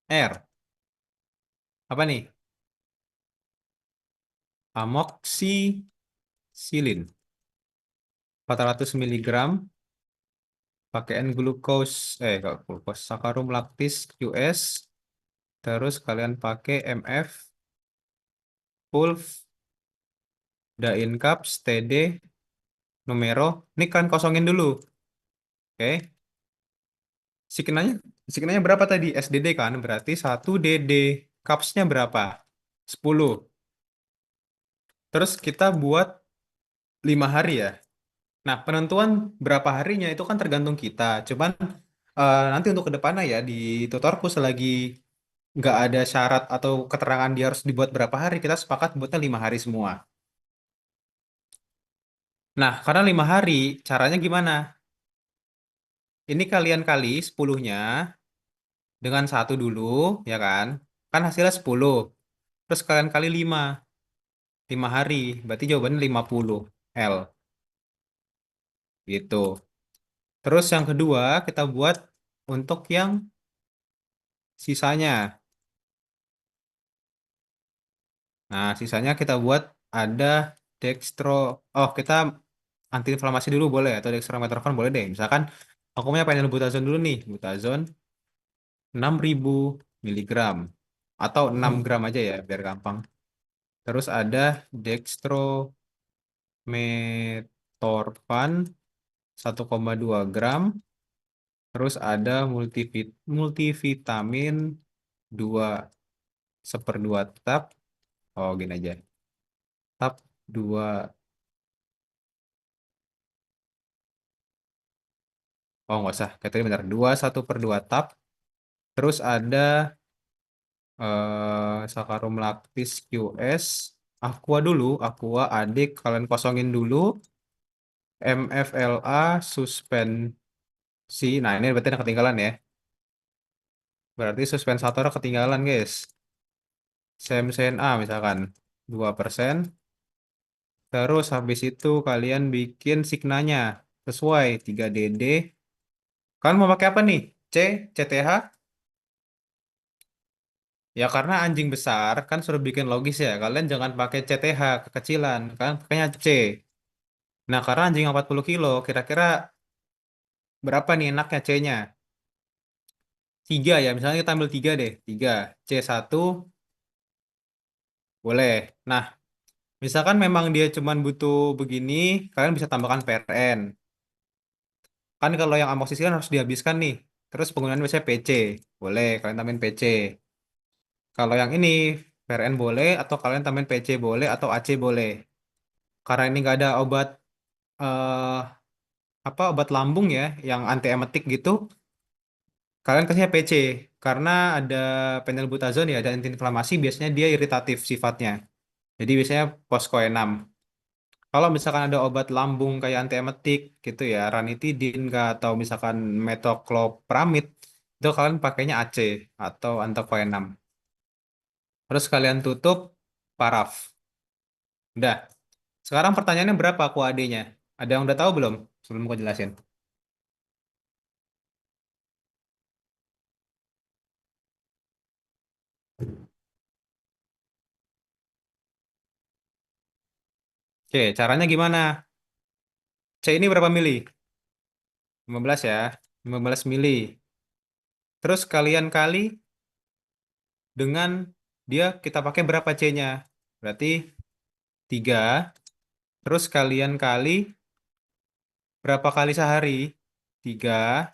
R. Apa nih? Amoksisilin. 400 miligram. Pakai N-glukos. Nggak glukos. Sakarum laktis QS. Terus kalian pakai MF. Pulv. Dain Cups. TD. Numero. Ini kalian kosongin dulu. Oke. Sikenanya, sikenanya berapa tadi? SDD kan? Berarti 1 DD. Cupsnya berapa? 10. Terus kita buat 5 hari ya. Nah, penentuan berapa harinya itu kan tergantung kita. Cuman nanti untuk ke depannya ya di tutorku selagi nggak ada syarat atau keterangan dia harus dibuat berapa hari, kita sepakat buatnya 5 hari semua. Nah, karena 5 hari, caranya gimana? Ini kalian kali 10-nya dengan 1 dulu, ya kan? Kan hasilnya 10. Terus kalian kali 5. 5 hari. Berarti jawabannya 50 L. Gitu. Terus yang kedua, kita buat untuk yang sisanya. Nah, sisanya kita buat ada dextro. Oh, kita antiinflamasi dulu boleh atau dextromethorphan boleh deh. Misalkan aku punya phenylbutazone dulu nih, butazone 6.000 miligram atau 6 gram aja ya biar gampang. Terus ada dextromethorphan 1,2 gram. Terus ada multivitamin 2/2 tab. Oh, gini aja. Tab 2. Oh, nggak usah. Kayak tadi benar. 1/2 tab. Terus ada Sakarum Lactis QS. Aqua dulu. Aqua adik. Kalian kosongin dulu. MFLA suspensi. Nah, ini berarti yang ketinggalan ya. Berarti suspensator ketinggalan, guys. Semsen A misalkan. 2%. Terus habis itu kalian bikin signanya. Sesuai 3DD. Kalian mau pakai apa nih? C, CTH? Ya karena anjing besar kan suruh bikin logis ya. Kalian jangan pakai CTH kekecilan. Kalian pakainya C. Nah karena anjing 40 kilo, kira-kira berapa nih enaknya C-nya? 3 ya, misalnya kita ambil 3 deh. 3. C1 boleh. Nah, misalkan memang dia cuman butuh begini, kalian bisa tambahkan PRN. Kan kalau yang amoksisilin harus dihabiskan nih. Terus penggunaan biasanya PC. Boleh, kalian tambahin PC. Kalau yang ini, PRN boleh, atau kalian tambahin PC boleh, atau AC boleh. Karena ini nggak ada obat eh, obat lambung ya yang antiemetik gitu kalian kasihnya PC karena ada phenylbutazone ya ada antiinflamasi biasanya dia iritatif sifatnya jadi biasanya poskoenam kalau misalkan ada obat lambung kayak antiemetik gitu ya ranitidin kah, atau misalkan metoclopramid itu kalian pakainya AC atau antokoenam terus kalian tutup paraf udah sekarang pertanyaannya berapa aku AD-nya ada yang udah tahu belum sebelum aku jelasin. Oke, caranya gimana? C ini berapa mili? 15 ya. 15 mili. Terus kalian kali dengan dia kita pakai berapa C-nya? Berarti 3. Terus kalian kali berapa kali sehari? 3.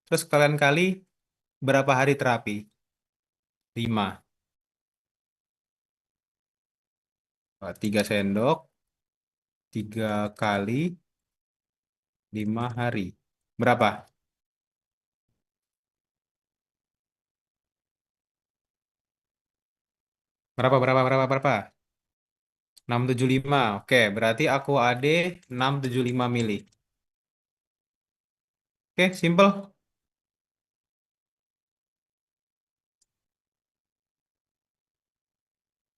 Terus kalian kali berapa hari terapi? 5. 3 sendok. 3 kali 5 hari. Berapa? Berapa? 675. Oke, berarti aku AD 675 mili. Oke, simple.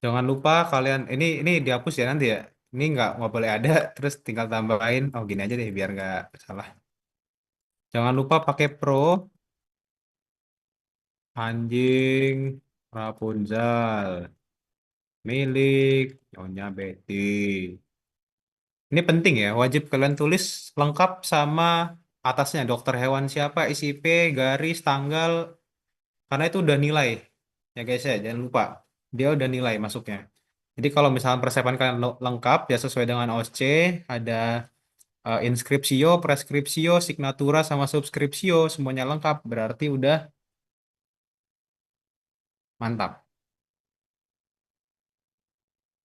Jangan lupa kalian ini dihapus ya nanti ya. Ini nggak boleh ada. Terus tinggal tambahin. Oh gini aja deh biar nggak salah. Jangan lupa pakai pro anjing Rapunzel milik Nyonya Betty. Ini penting ya. Wajib kalian tulis lengkap sama atasnya dokter hewan siapa, ISIP, garis, tanggal. Karena itu udah nilai. Ya guys ya, jangan lupa. Dia udah nilai masuknya. Jadi kalau misalnya persiapan kalian lengkap ya sesuai dengan OSC, ada inskripsio, preskripsio, signatura sama subskripsio semuanya lengkap berarti udah mantap,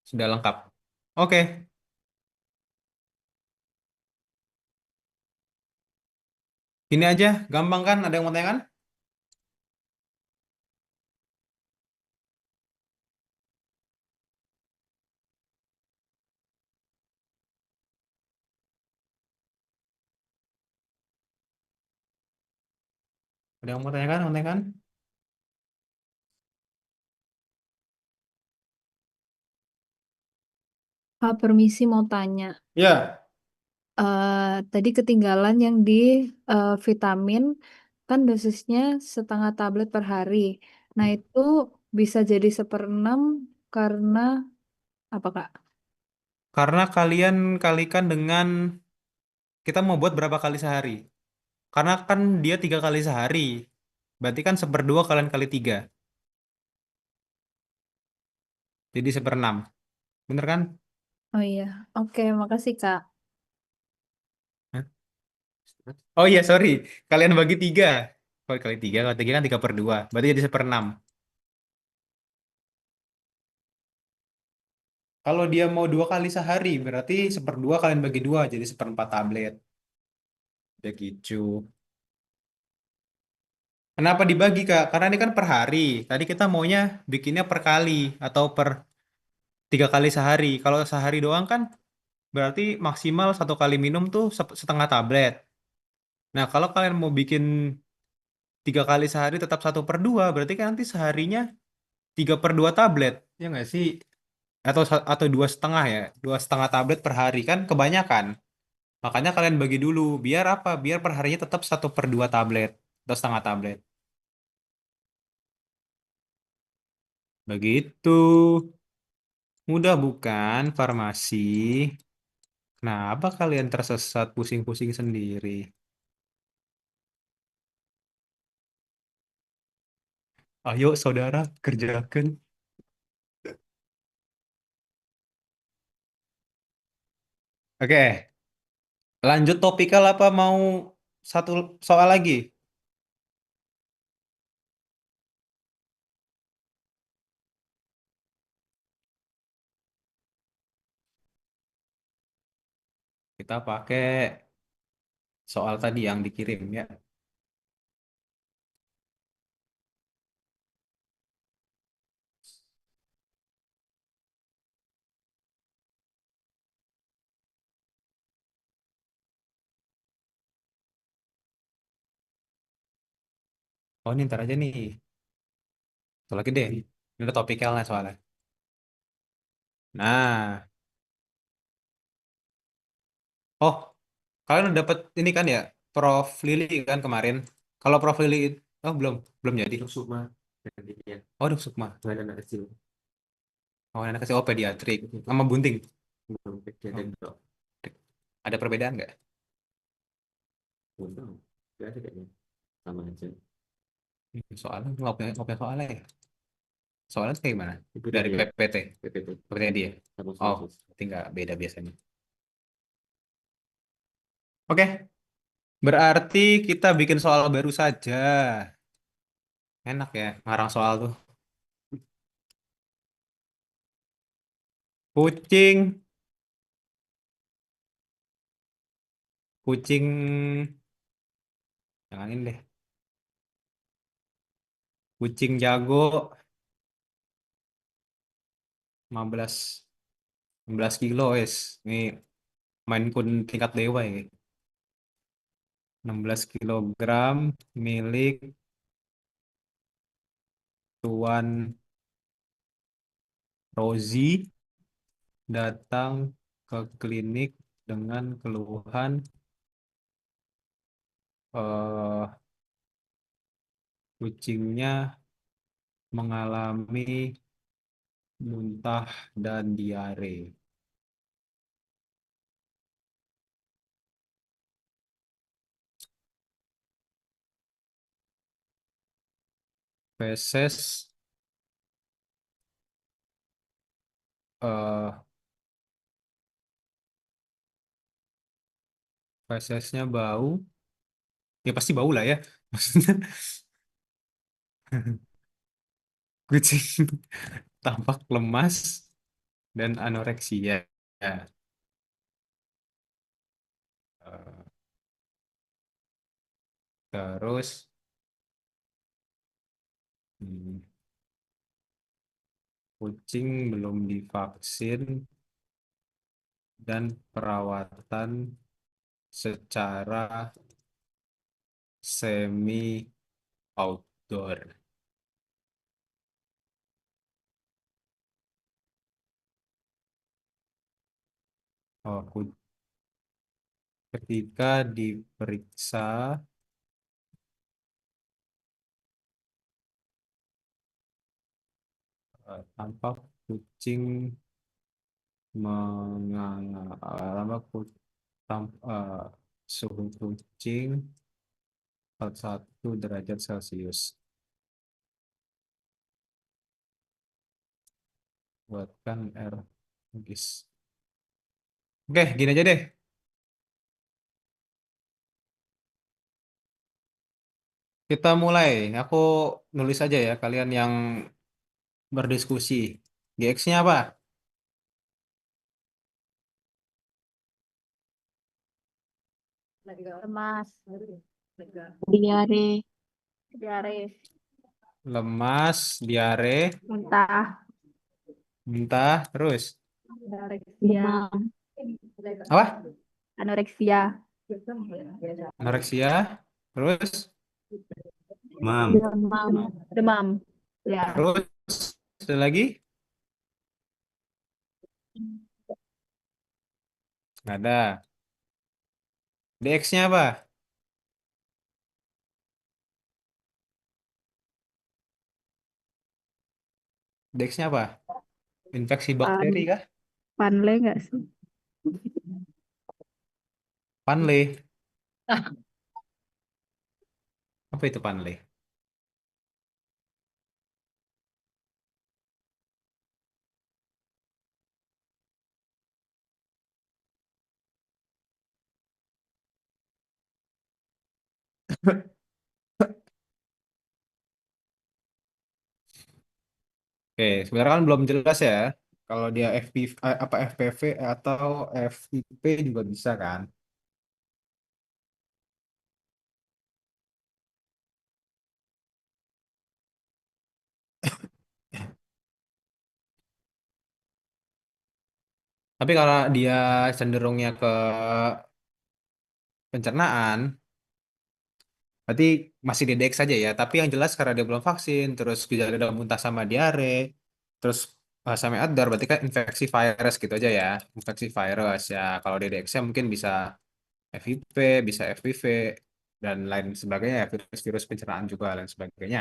sudah lengkap. Oke, ini aja gampang kan? Ada yang mau tanya kan? Ada yang mau tanya kan? Mau tanya kan? Kak, permisi mau tanya. Ya, Tadi ketinggalan yang di vitamin, kan dosisnya setengah tablet per hari. Nah, itu bisa jadi 1/6 karena apa, Kak? karena kalian kalikan dengan kita mau buat berapa kali sehari. Karena kan dia 3 kali sehari, berarti kan 1/2 kalian kali 3, jadi 1/6. Bener kan? Oh iya, oke, makasih, Kak. Hah? Oh iya, sorry. Kalian bagi 3. Kalau 3 kan 3/2. Berarti jadi 1/6. Kalau dia mau 2 kali sehari, berarti 1/2 kalian bagi 2, jadi 1/4 tablet. Ya gitu. Kenapa dibagi, Kak? Karena ini kan per hari. Tadi kita maunya bikinnya per kali atau per 3 kali sehari. Kalau sehari doang kan berarti maksimal 1 kali minum tuh setengah tablet. Nah, kalau kalian mau bikin 3 kali sehari tetap 1/2, berarti kan nanti seharinya 3/2 tablet. Ya nggak sih? Atau 2,5 ya. 2,5 tablet per hari kan kebanyakan. Makanya kalian bagi dulu. Biar apa? Biar per harinya tetap 1/2 tablet atau setengah tablet. Begitu. Mudah bukan farmasi? Kenapa kalian tersesat pusing-pusing sendiri? Ayo saudara, kerjakan. Oke, lanjut topikal apa mau satu soal lagi? Kita pakai soal tadi yang dikirim ya. Oh ini ntar aja nih. Soal lagi deh. Ini udah topikalnya soalnya. Nah, oh kalian udah dapat ini kan ya, Prof Lili kan kemarin. Kalau Prof Lili, oh belum, belum jadi. Sukma. Oh, udah Sukma. Anak kecil. Oh, anak kecil. Oh, pediatrik. Sama bunting. Oh. Ada perbedaan nggak? Soalnya nggak punya soalnya ya. Soalnya kayak gimana? Dari PPT. PPT dia. Oh, berarti nggak beda biasanya. Oke, berarti kita bikin soal baru saja. Enak ya, ngarang soal tuh. Kucing, kucing, jangan ini deh. Kucing jago 15, 16 kilo wes. Ini main kun tingkat dewa ya. 16 kilogram milik Tuan Rosie datang ke klinik dengan keluhan eh, kucingnya mengalami muntah dan diare. Feses eh, fesesnya bau, ya pasti bau lah ya. Maksudnya kucing tampak lemas dan anoreksia. Ya, eh, terus hmm, kucing belum divaksin dan perawatan secara semi outdoor. Oh, ketika diperiksa tampak kucing mengalami suhu kucing 41 derajat Celcius. Buatkan air logis. Oke, gini aja deh. Kita mulai. Aku nulis aja ya, kalian yang berdiskusi. GX-nya apa? Lemas, Diare, diare, Lemas, diare, muntah, muntah, terus anoreksia, demam, apa? anoreksia, Anoreksia, terus Mam. demam, demam, ya, terus ada lagi? Nggak ada. DX-nya apa? DX-nya apa? Infeksi pan, bakteri kah? panle nggak sih? Panle. Apa itu panle? Oke, sebenarnya kan belum jelas ya. Kalau dia apa FPV atau FIP juga bisa kan. Tapi kalau dia cenderungnya ke pencernaan, berarti masih di DX saja ya. Tapi yang jelas karena dia belum vaksin, terus gejala udah muntah sama diare, terus sama outdoor, berarti kan infeksi virus gitu aja ya. Infeksi virus ya. Kalau di DX-nya mungkin bisa FIP, bisa FPV, dan lain sebagainya ya. Virus-virus pencernaan juga, dan sebagainya.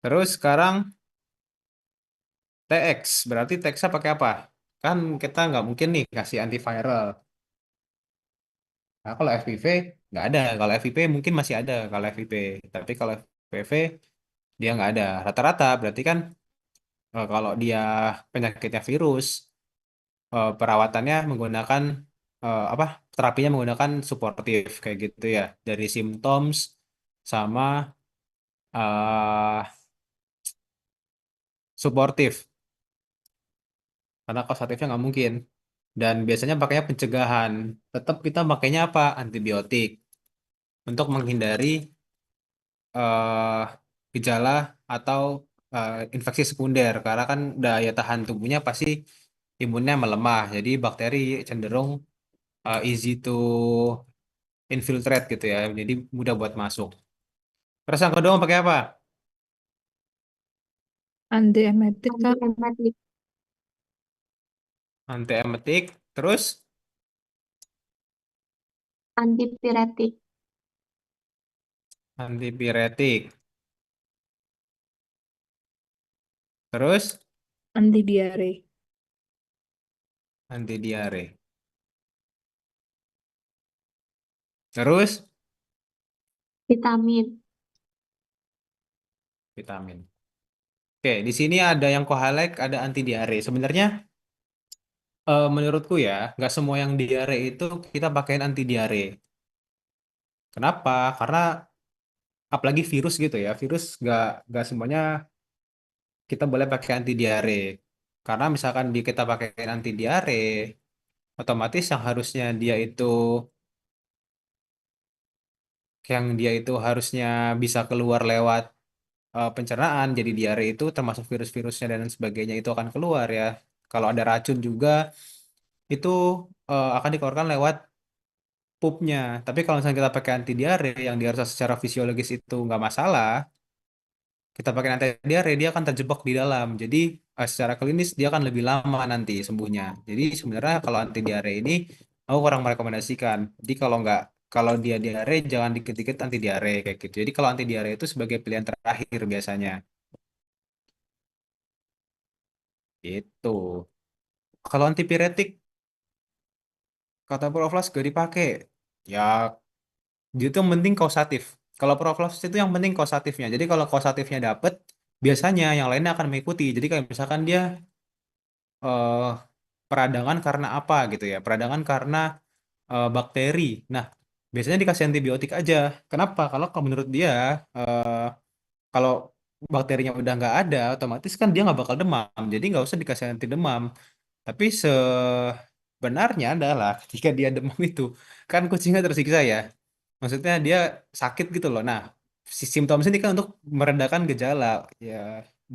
Terus sekarang TX, berarti TX-nya pakai apa? Kan kita nggak mungkin nih kasih antiviral. Nah, kalau FPV nggak ada. Kalau FPV mungkin masih ada kalau FPV. Tapi kalau FPV dia nggak ada. Rata-rata berarti kan kalau dia penyakitnya virus, perawatannya menggunakan apa? Terapinya menggunakan suportif kayak gitu ya. Dari symptoms sama eh suportif. Karena kausatifnya nggak mungkin. Dan biasanya pakainya pencegahan. Tetap kita pakainya apa? Antibiotik untuk menghindari eh, gejala atau infeksi sekunder. Karena kan daya tahan tubuhnya pasti imunnya melemah. Jadi bakteri cenderung easy to infiltrate gitu ya. Jadi mudah buat masuk. Terus yang kedua pakai apa? Antiemetik kan Antiemetik, Antiemetik, terus antipiretik, antipiretik, terus anti diare. anti diare. Terus vitamin, vitamin. Oke, di sini ada yang kohalek, ada anti diare. Sebenarnya menurutku ya, nggak semua yang diare itu kita pakein anti diare. Kenapa? Karena apalagi virus gitu ya, virus nggak semuanya kita boleh pakai anti diare. Karena misalkan kita pakai anti diare, otomatis yang dia itu harusnya bisa keluar lewat pencernaan, jadi diare itu termasuk virus-virusnya dan sebagainya itu akan keluar ya. Kalau ada racun juga itu akan dikeluarkan lewat pupnya. Tapi kalau misalnya kita pakai anti diare yang diharuskan secara fisiologis itu nggak masalah, kita pakai anti diare dia akan terjebak di dalam. Jadi secara klinis dia akan lebih lama nanti sembuhnya. Jadi sebenarnya kalau anti diare ini aku kurang merekomendasikan. Jadi kalau dia diare jangan dikit-dikit anti diare kayak gitu. Jadi kalau anti diare itu sebagai pilihan terakhir biasanya. Itu. Kalau antipiretik kata Proflas gak dipakai. Ya dia itu yang penting kausatif. Kalau Proflas itu yang penting kausatifnya. Jadi kalau kausatifnya dapet, biasanya yang lainnya akan mengikuti. Jadi kayak misalkan dia eh, peradangan karena apa gitu ya? Peradangan karena bakteri. Nah, biasanya dikasih antibiotik aja. Kenapa? Kalau menurut dia, eh, kalau bakterinya udah nggak ada, otomatis kan dia nggak bakal demam. Jadi nggak usah dikasih anti demam. Tapi sebenarnya adalah ketika dia demam itu, kan kucingnya tersiksa ya. Maksudnya dia sakit gitu loh. Nah, si simptom ini kan untuk meredakan gejala ya,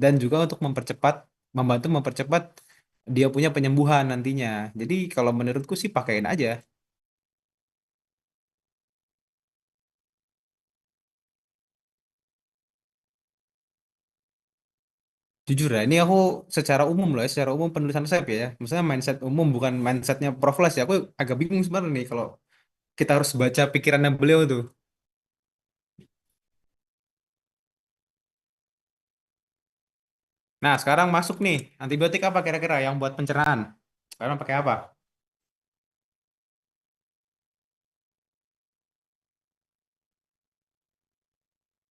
dan juga untuk membantu mempercepat dia punya penyembuhan nantinya. Jadi kalau menurutku sih pakein aja. Jujur ya, ini aku secara umum loh ya, secara umum penulisan saya ya. Misalnya mindset umum bukan mindsetnya Prof Les ya. Aku agak bingung sebenarnya nih kalau kita harus baca pikirannya beliau tuh. Nah, sekarang masuk nih, antibiotik apa kira-kira yang buat pencernaan? Sekarang pakai apa?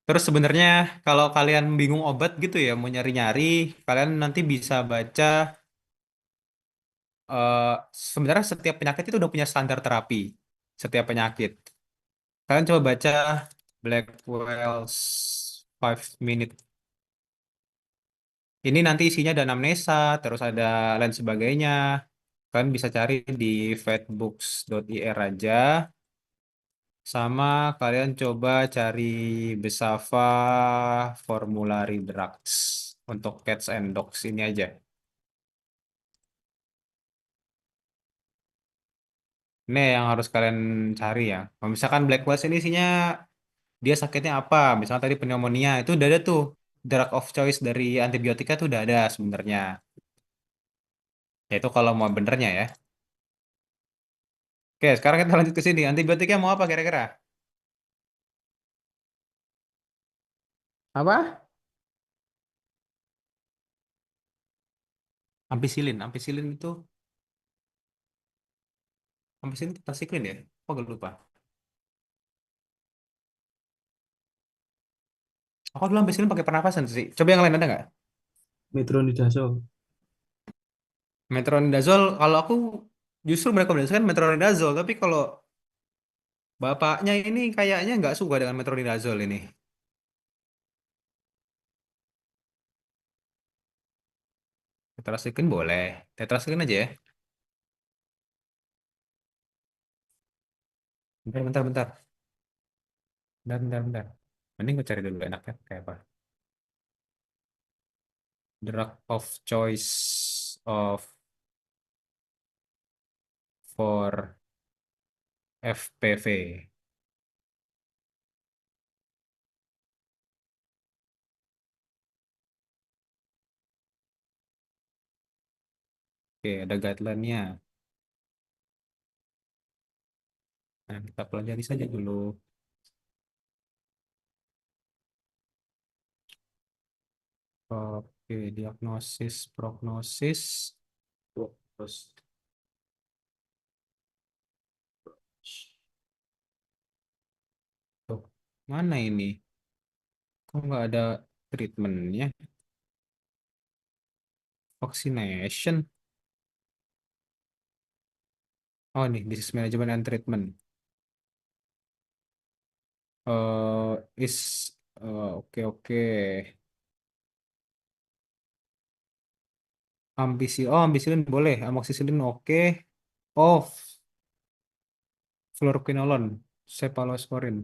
Terus sebenarnya kalau kalian bingung obat gitu ya, mau nyari-nyari, kalian nanti bisa baca, eh, sebenarnya setiap penyakit itu udah punya standar terapi. Setiap penyakit. Kalian coba baca Blackwell's 5 Minute. Ini nanti isinya ada anamnesa, terus ada lain sebagainya. Kalian bisa cari di vetbooks.ir aja. Sama kalian coba cari Besava Formulary Drugs untuk cats and dogs ini aja. Ini yang harus kalian cari ya. Kalau misalkan Black West ini isinya dia sakitnya apa? Misalnya tadi pneumonia itu udah ada tuh. Drug of choice dari antibiotika itu udah ada sebenarnya. Yaitu kalau mau benernya ya. Oke, sekarang kita lanjut ke sini. Antibiotiknya mau apa kira-kira? Apa? Ampicillin. Ampicillin itu tetracycline ya? Oh, gue lupa. Aku dulu ampicillin pakai pernapasan sih. Coba yang lain ada nggak? Metronidazole. Metronidazole, kalau aku justru merekomendasikan metronidazole, tapi kalau bapaknya ini kayaknya nggak suka dengan metronidazole ini. Tetracycline boleh. Tetracycline aja ya. Bentar, bentar, bentar. Bentar, bentar, bentar. Mending gue cari dulu enaknya kayak apa. Drug of choice of for FPV. Oke, ada guideline-nya. Nah, kita pelajari saja dulu. Oke, diagnosis, prognosis. Terus, tuh, mana ini? Kok nggak ada treatmentnya? Vaccination. Oh, nih, disease management and treatment. Is oke oke. Ampicillin boleh, amoxicillin oke. Oh, fluoroquinolone, cephalosporin.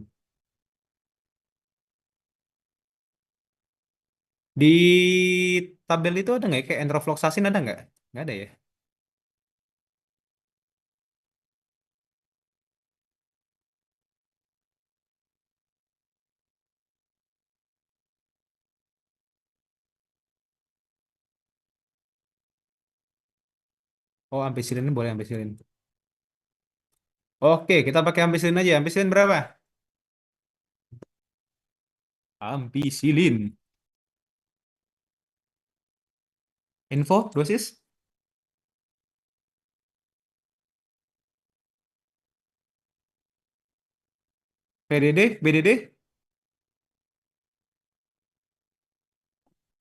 Di tabel itu ada nggak ya? Kayak enrofloxacin ada nggak? Nggak ada ya? Oh, ampicillin boleh ampicillin. Oke, kita pakai ampicillin aja. Ampicillin berapa? Ampicillin. Info, dosis? PDD, BDD?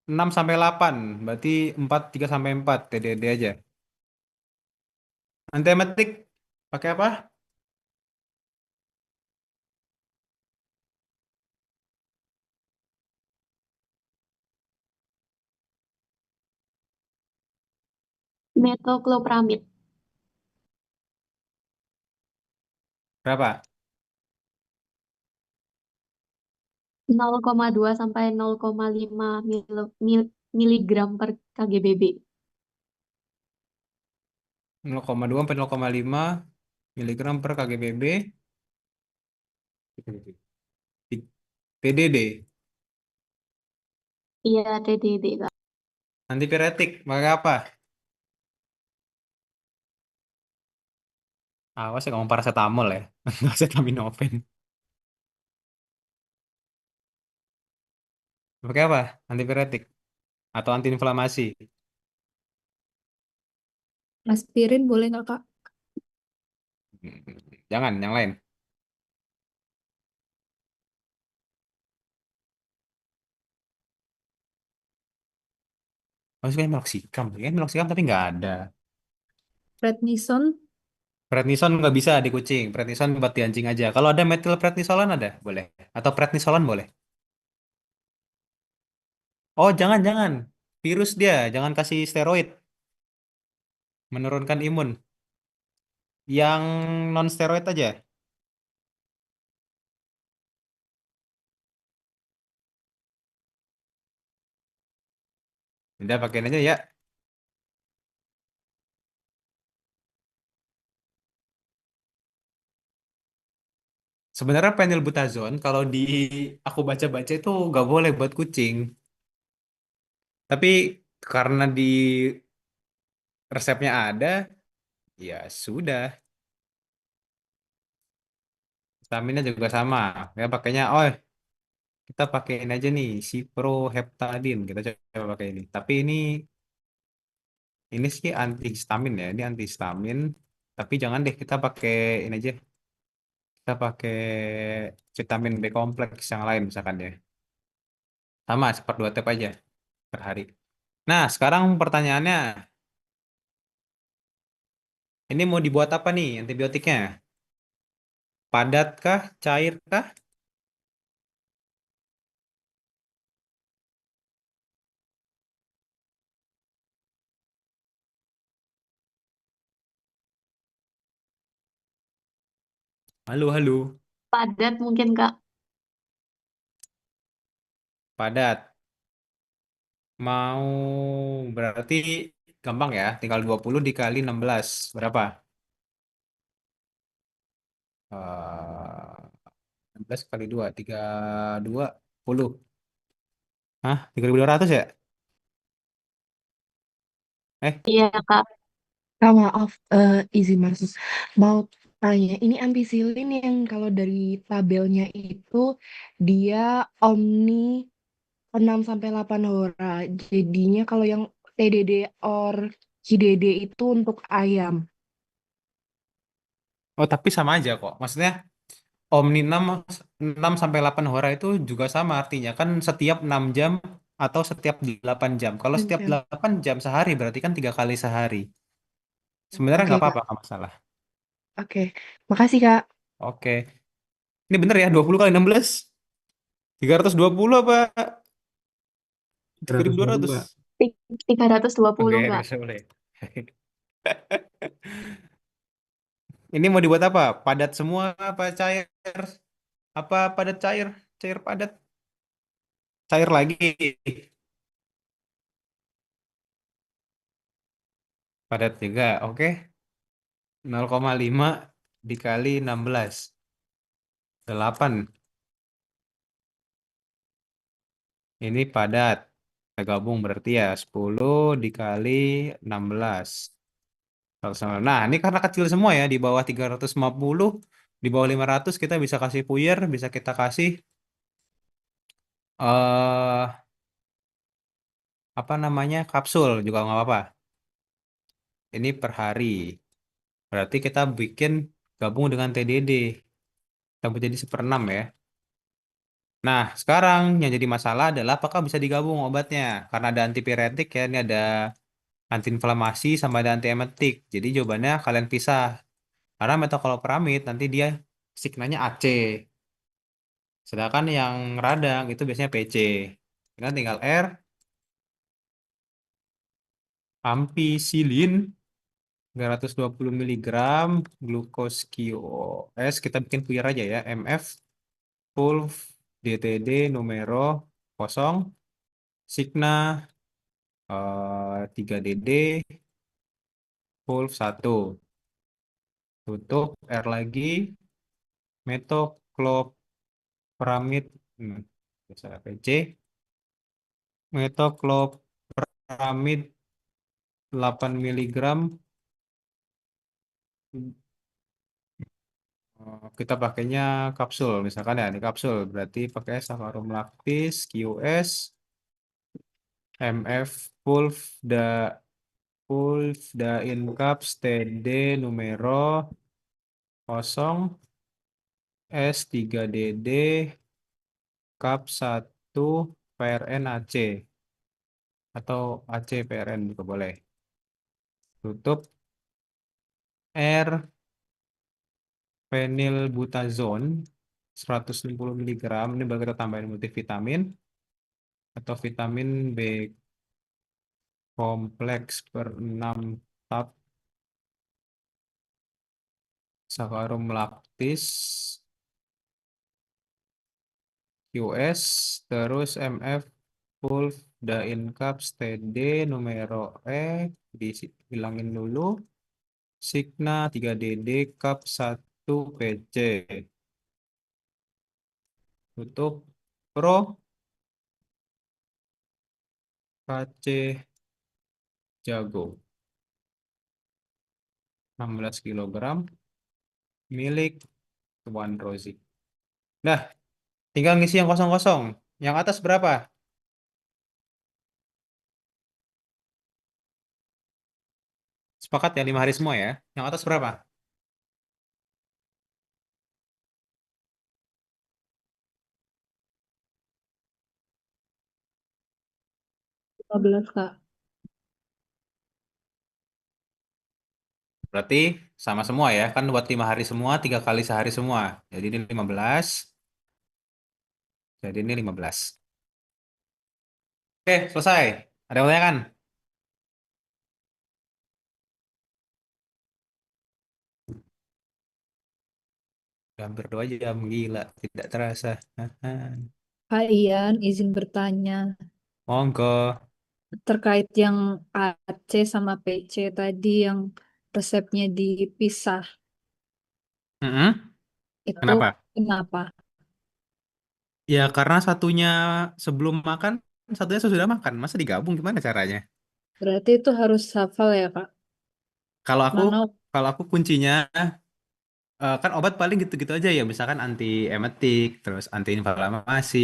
6 sampai 8. Berarti 4, 3 sampai 4. TDD aja. Antiemetik pakai apa? Metoclopramid. Berapa? 0,2 sampai 0,5 miligram per kgbb. 0,2 sampai 0,5 miligram per kgbb. PDD. Iya, TDD, Kak. Antipiretik pakai apa? Awas ya ngomong paracetamol ya. Acetaminophen. Pakai apa? Antipiretik atau antiinflamasi? Aspirin boleh nggak, Kak? Jangan, yang lain. Maksudnya meloxicam, ya meloxicam tapi nggak ada. Prednison, Prednison nggak bisa di kucing. Prednison buat di anjing aja. Kalau ada metilprednisolan ada, boleh. Atau prednisolan boleh. Oh, jangan. Virus dia, jangan kasih steroid. Menurunkan imun. Yang non steroid aja. Udah pakein aja ya. Sebenarnya phenylbutazone kalau di aku baca-baca itu nggak boleh buat kucing. Tapi karena di resepnya ada, ya sudah. Vitaminnya juga sama. Ya pakainya, oh kita pakein aja nih ciproheptadin. Kita coba pakai ini. Tapi ini sih antihistamin ya. Ini antihistamin. Tapi jangan deh kita pakai ini aja. Kita pakai vitamin B kompleks yang lain misalkan ya. Sama seper 2 tab aja per hari. Nah, sekarang pertanyaannya, ini mau dibuat apa nih antibiotiknya? Padat kah? Cair kah? Halo, halo. Padat mungkin, Kak. Padat. Mau berarti gampang ya. Tinggal 20 dikali 16. Berapa? 16 kali 2. 32. 10. Hah? 3.200 ya? Eh, Iya, Kak. Kak, maaf, izin masuk. Mau tanya, ini ampicillin yang kalau dari tabelnya itu dia omni 6 sampai 8 hora. Jadinya kalau yang TDD or CDD itu untuk ayam. Oh, tapi sama aja kok. Maksudnya Omni 6 sampai 8 hora itu juga sama artinya. Kan setiap 6 jam atau setiap 8 jam. Kalau setiap Jam. 8 jam sehari berarti kan 3 kali sehari. Sebenarnya Oke, nggak Kak. apa-apa, nggak masalah. Oke. Makasih, Kak. Oke. Ini bener ya, 20 kali 16. 320 apa? 120 3.200. Kak. 320 Oke, Kak. bisa boleh. Ini mau dibuat apa? Padat semua apa cair? Apa padat cair? Cair padat. Cair lagi. Padat juga. Oke. 0,5 dikali 16. 8. Ini padat. Kita gabung berarti ya 10 dikali 16. Nah, ini karena kecil semua ya, di bawah 350, di bawah 500 kita bisa kasih puyer, bisa kita kasih eh apa namanya? Kapsul juga nggak apa-apa. Ini per hari. Berarti kita bikin gabung dengan TDD. Kita buat jadi 1/6 ya. Nah, sekarang yang jadi masalah adalah apakah bisa digabung obatnya? Karena ada antipiretik ya, ini ada antiinflamasi sama ada antiemetik. Jadi jawabannya kalian pisah. Karena metokloperamid nanti dia signalnya AC. Sedangkan yang radang itu biasanya PC. Kita tinggal R, ampicillin 320 miligram, glukos QOS, kita bikin puyer aja ya, MF, full DTD numero kosong, signa 3DD, full 1, tutup R lagi, metoclopramid, hmm, biasa PC, metoclopramid 8 miligram. Kita pakainya kapsul, misalkan ya, ini kapsul, berarti pakai saccharum lactis, QS, MF, Pulf da Incaps, TD, numero, kosong, S3DD, Cup 1, PRN AC, atau AC PRN juga boleh. Tutup, R, phenylbutazone, 160 miligram, ini baru kita tambahin multivitamin, atau vitamin B kompleks per 6 tab, saccharum lactis, QS, terus MF, Pulf, Dain Cups, TD, numero dihilangin dulu, Signa 3DD, Cup 1 PC, tutup, Pro, KC Jago, 16 kilogram, milik Tuan Rozi. Nah, tinggal ngisi yang kosong-kosong. Yang atas berapa? Sepakat ya 5 hari semua ya. Yang atas berapa? 15, Kak. Berarti sama semua ya. Kan buat 5 hari semua, 3 kali sehari semua. Jadi ini 15. Jadi ini 15. Oke, selesai. Ada yang pertanyaan? Hampir 2 jam. Gila, tidak terasa. Kak Ian, izin bertanya. Monggo. Terkait yang AC sama PC tadi yang resepnya dipisah, Mm-mm. itu Kenapa? kenapa? Ya karena satunya sebelum makan, satunya sesudah makan. Masa digabung gimana caranya? Berarti itu harus hafal ya, Kak? Kalau aku Nono. kalau aku kuncinya kan obat paling gitu-gitu aja ya, misalkan anti emetik, terus anti inflamasi.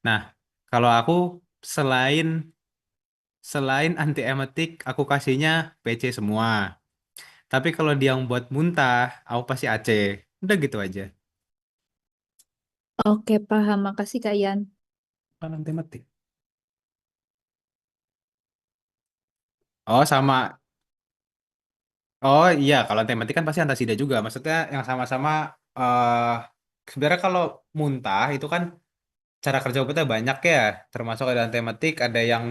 Nah, kalau aku selain selain anti emetik, aku kasihnya PC semua. Tapi kalau dia yang buat muntah, aku pasti AC. Udah gitu aja. Oke, paham. Makasih Kak Ian. Kan anti emetik. Oh, sama. Oh iya, kalau anti emetik kan pasti antasida juga. Maksudnya yang sama-sama eh sebenarnya kalau muntah itu kan cara kerja obatnya banyak ya. Termasuk ada anti emetik, ada yang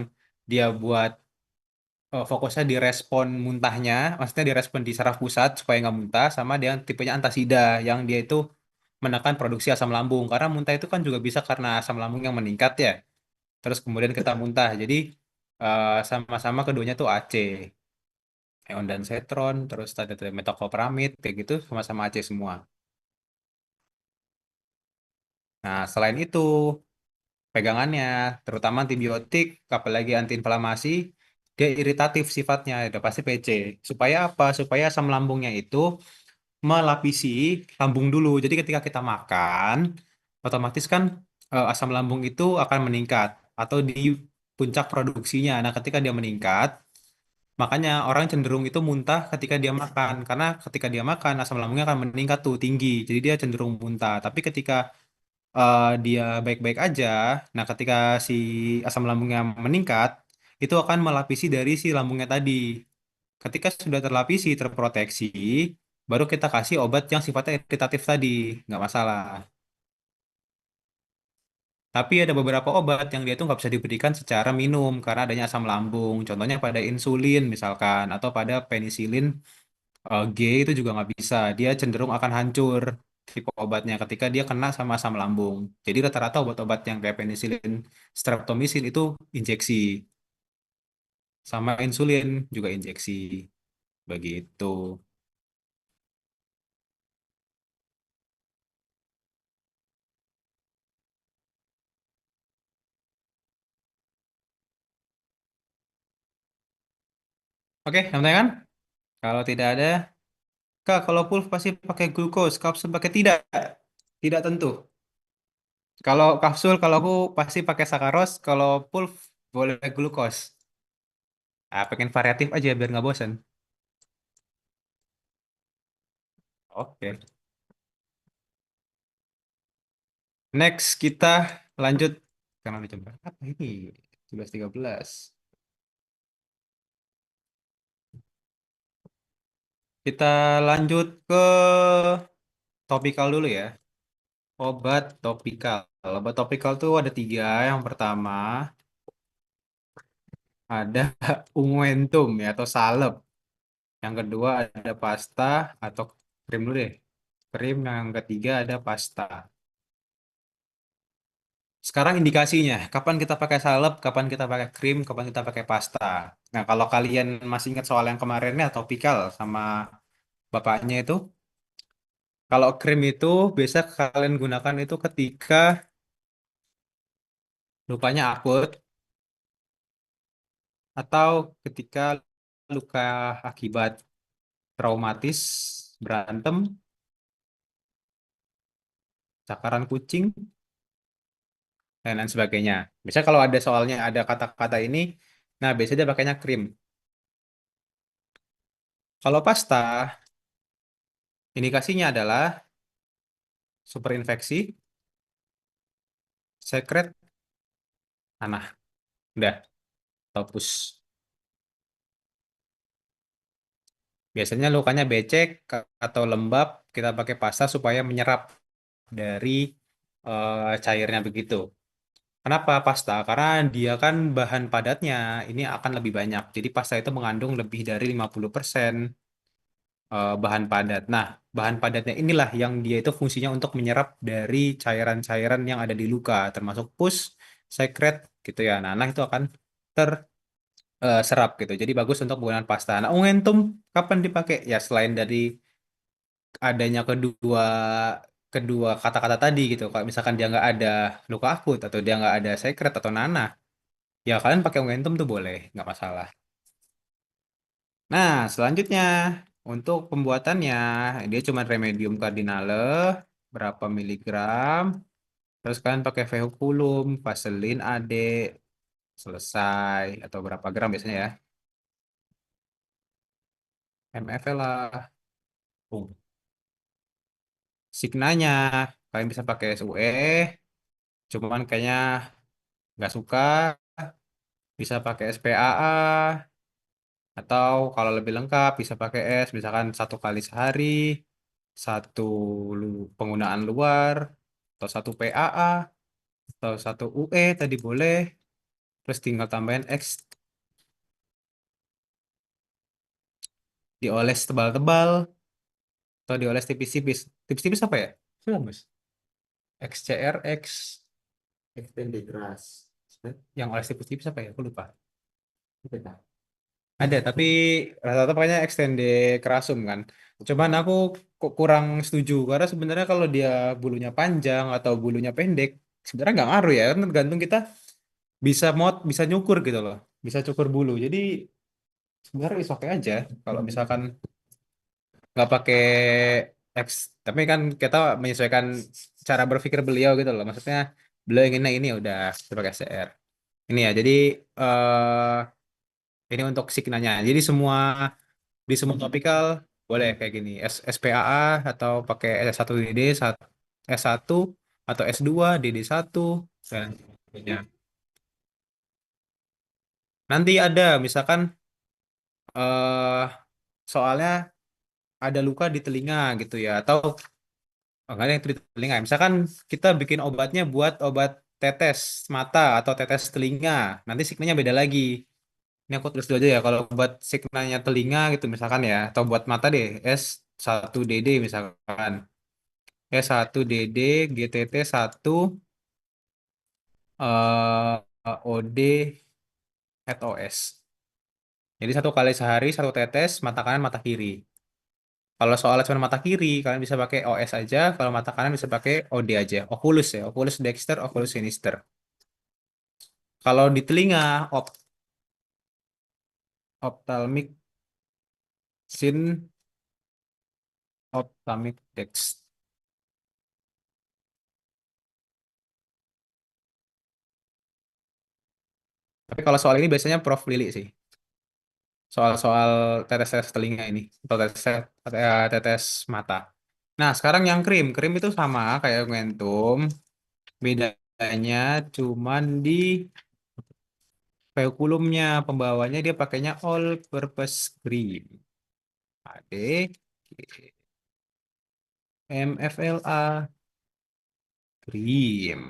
dia buat fokusnya di respon muntahnya, maksudnya di respon di saraf pusat supaya nggak muntah, sama dia yang tipenya antasida, yang dia itu menekan produksi asam lambung. Karena muntah itu kan juga bisa karena asam lambung yang meningkat ya. Terus kemudian kita muntah. Jadi sama-sama keduanya tuh AC. Ondansetron, terus ada metoclopramid, kayak gitu sama-sama AC semua. Nah, selain itu, pegangannya, terutama antibiotik, apalagi antiinflamasi, dia iritatif sifatnya, udah pasti PC. Supaya apa? Supaya asam lambungnya itu melapisi lambung dulu. Jadi ketika kita makan, otomatis kan asam lambung itu akan meningkat atau di puncak produksinya. Nah, ketika dia meningkat, makanya orang cenderung itu muntah ketika dia makan. Karena ketika dia makan, asam lambungnya akan meningkat tuh tinggi. Jadi dia cenderung muntah. Tapi ketika dia baik-baik aja, nah ketika si asam lambungnya meningkat, itu akan melapisi dari si lambungnya tadi. Ketika sudah terlapisi, terproteksi, baru kita kasih obat yang sifatnya iritatif tadi, nggak masalah. Tapi ada beberapa obat yang dia itu nggak bisa diberikan secara minum karena adanya asam lambung. Contohnya pada insulin misalkan, atau pada penisilin G itu juga nggak bisa. Dia cenderung akan hancur tipe obatnya ketika dia kena sama asam lambung. Jadi rata-rata obat-obat yang kayak penisilin, streptomycin itu injeksi, sama insulin juga injeksi, begitu. Oke, yang penting kan? Kalau tidak ada, Kak, kalau pulf pasti pakai glukos, kapsul pakai tidak. Tidak tentu. Kalau kapsul, kalau aku pasti pakai sakaros, kalau pulf boleh glukos. Ah, pengen variatif aja biar nggak bosan. Oke. Next kita lanjut karena udah jam berapa ini? 11.13. Kita lanjut ke topikal dulu ya. Obat topikal. Obat topikal tuh ada tiga. Yang pertama ada unguentum ya atau salep. Yang kedua ada pasta atau krim dulu deh. Krim yang ketiga ada pasta. Sekarang indikasinya, kapan kita pakai salep, kapan kita pakai krim, kapan kita pakai pasta. Nah, kalau kalian masih ingat soal yang kemarinnya topikal sama bapaknya itu, kalau krim itu biasa kalian gunakan itu ketika lukanya akut atau ketika luka akibat traumatis, berantem, cakaran kucing, dan lain sebagainya. Biasanya kalau ada soalnya ada kata-kata ini, nah biasanya dia pakainya krim. Kalau pasta, indikasinya adalah superinfeksi, sekret, nanah. Udah, topus. Biasanya lukanya becek atau lembab, kita pakai pasta supaya menyerap dari cairnya begitu. Kenapa pasta? Karena dia kan bahan padatnya ini akan lebih banyak. Jadi pasta itu mengandung lebih dari 50% bahan padat. Nah, bahan padatnya inilah yang dia itu fungsinya untuk menyerap dari cairan-cairan yang ada di luka, termasuk pus, sekret, gitu ya. Nah, itu akan terserap gitu. Jadi bagus untuk penggunaan pasta. Nah, unguentum kapan dipakai? Ya selain dari adanya kedua kedua kata-kata tadi gitu. Kalau misalkan dia nggak ada luka akut atau dia nggak ada sekret atau nanah, ya kalian pakai unguentum tuh boleh, nggak masalah. Nah, selanjutnya untuk pembuatannya dia cuma remedium kardinale berapa miligram. Terus kalian pakai vehiculum, vaselin AD, selesai atau berapa gram biasanya ya? ml lah. Oh. Signanya kalian bisa pakai SUE, cuman kayaknya nggak suka. Bisa pakai SPAA atau kalau lebih lengkap bisa pakai S, misalkan 1 kali sehari, satu penggunaan luar, atau 1 PAA, atau 1 UE tadi boleh. Terus tinggal tambahin X, dioles tebal-tebal atau dioles tipis-tipis. Tipis-tipis apa ya? Sudah, Mas. XCRX extended grass. Yang oles tipis-tipis apa ya? Aku lupa. Ada, tapi rata-rata pakainya extended kerasum kan. Cuman aku kok kurang setuju karena sebenarnya kalau dia bulunya panjang atau bulunya pendek, sebenarnya nggak ngaruh ya, kan tergantung kita bisa nyukur gitu loh, bisa cukur bulu. Jadi sebenarnya is oke aja kalau misalkan nggak pakai X, tapi kan kita menyesuaikan cara berpikir beliau gitu loh. Maksudnya beliau inginnya ini udah kita pakai SCR. Ini ya, jadi eh ini untuk signalnya. Jadi di semua topikal boleh kayak gini. SPAA atau pakai S1DD, S1 atau S2, DD1 dan sebagainya. Nanti ada misalkan eh soalnya ada luka di telinga gitu ya atau enggak ada yang di telinga. Misalkan kita bikin obatnya buat obat tetes mata atau tetes telinga. Nanti signalnya beda lagi. Ini aku tulis dulu aja ya. Kalau buat signalnya telinga gitu misalkan ya, atau buat mata deh, S1DD misalkan. S1DD, GTT1, OD, OS. Jadi 1 kali sehari, 1 tetes, mata kanan, mata kiri. Kalau soalnya cuma mata kiri, kalian bisa pakai OS aja. Kalau mata kanan bisa pakai OD aja. Oculus ya, Oculus Dexter, Oculus Sinister. Kalau di telinga, ophthalmic sin, ophthalmic dex. Tapi kalau soal ini biasanya Prof. Lili sih. Soal-soal tetes-tetes telinga ini. Atau tetes mata. Nah, sekarang yang krim. Krim itu sama kayak Augmentum. Bedanya cuman di spekulumnya. Pembawanya dia pakainya all purpose cream. AD, MFLA, krim.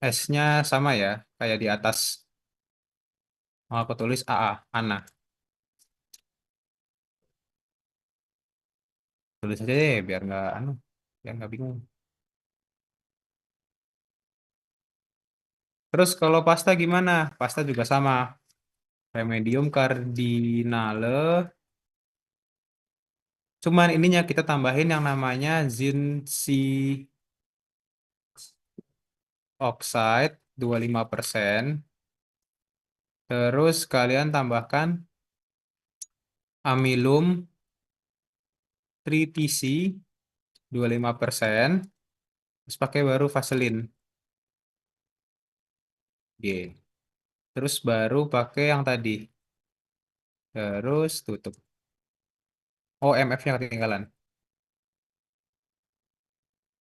S-nya sama ya, kayak di atas. Mau aku tulis AA, Ana. Tulis aja deh, biar nggak bingung. Terus kalau pasta gimana? Pasta juga sama. Remedium Cardinale. Cuman ininya kita tambahin yang namanya zinc oxide 25%. Terus kalian tambahkan amilum tritisi 25%. Terus pakai baru vaselin. G. Terus baru pakai yang tadi. Terus tutup. Oh, MF-nya ketinggalan.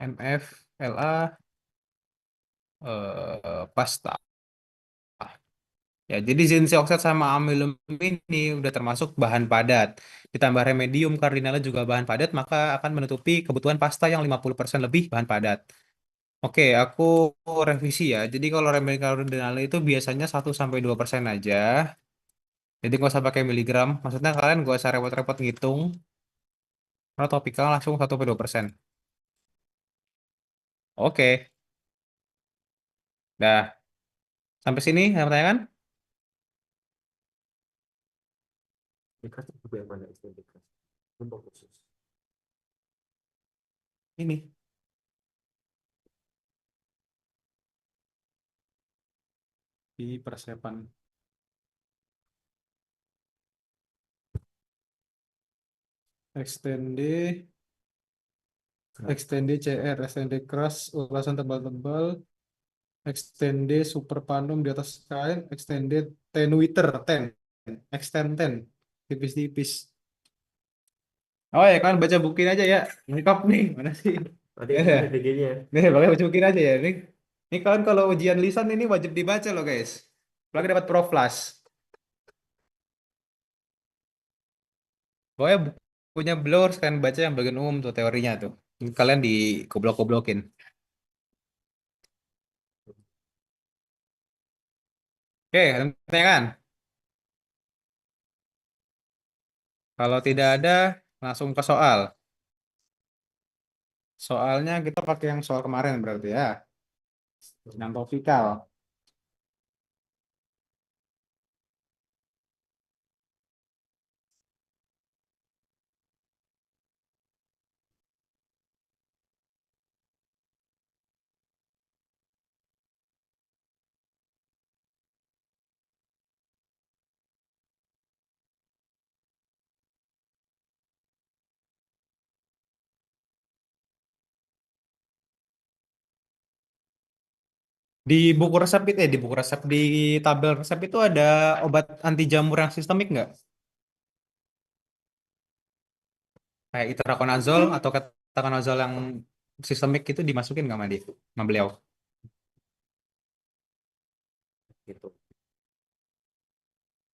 MF, LA, pasta. Ya, jadi zinc oxide sama amilum ini udah termasuk bahan padat. Ditambah remedium cardinalnya juga bahan padat, maka akan menutupi kebutuhan pasta yang 50% lebih bahan padat. Oke, aku revisi ya. Jadi kalau remedium cardinalnya itu biasanya 1 sampai 2% aja. Jadi nggak usah pakai miligram. Maksudnya kalian nggak usah repot-repot ngitung. Karena topikal langsung 1 sampai 2%. Oke, dah. Sampai sini, ada pertanyaan? Ini. Di persiapan. extended, extended CR, extended keras, ulasan tebal-tebal, extended super panum di atas kain, extended tenuiter, extend 10, tipis-tipis. Oh ya kan baca bukuin aja ya, lengkap nih, mana sih? Berarti Ya, ada DG-nya. nih pakai baca bukuin aja ya, ini kalian kalau ujian lisan ini wajib dibaca loh guys, apalagi dapat Prof Plus. Pokoknya bukunya beliau sekalian baca yang bagian umum tuh teorinya tuh. Kalian di goblok-goblokin. Oke, nanti kan. Kalau tidak ada, langsung ke soal. Soalnya kita pakai yang soal kemarin berarti ya. Yang topikal. Di buku resep itu, di buku resep di tabel resep itu ada obat anti jamur yang sistemik nggak? Kayak itraconazole atau ketoconazole yang sistemik itu dimasukin nggak sama dia, sama beliau? Gitu.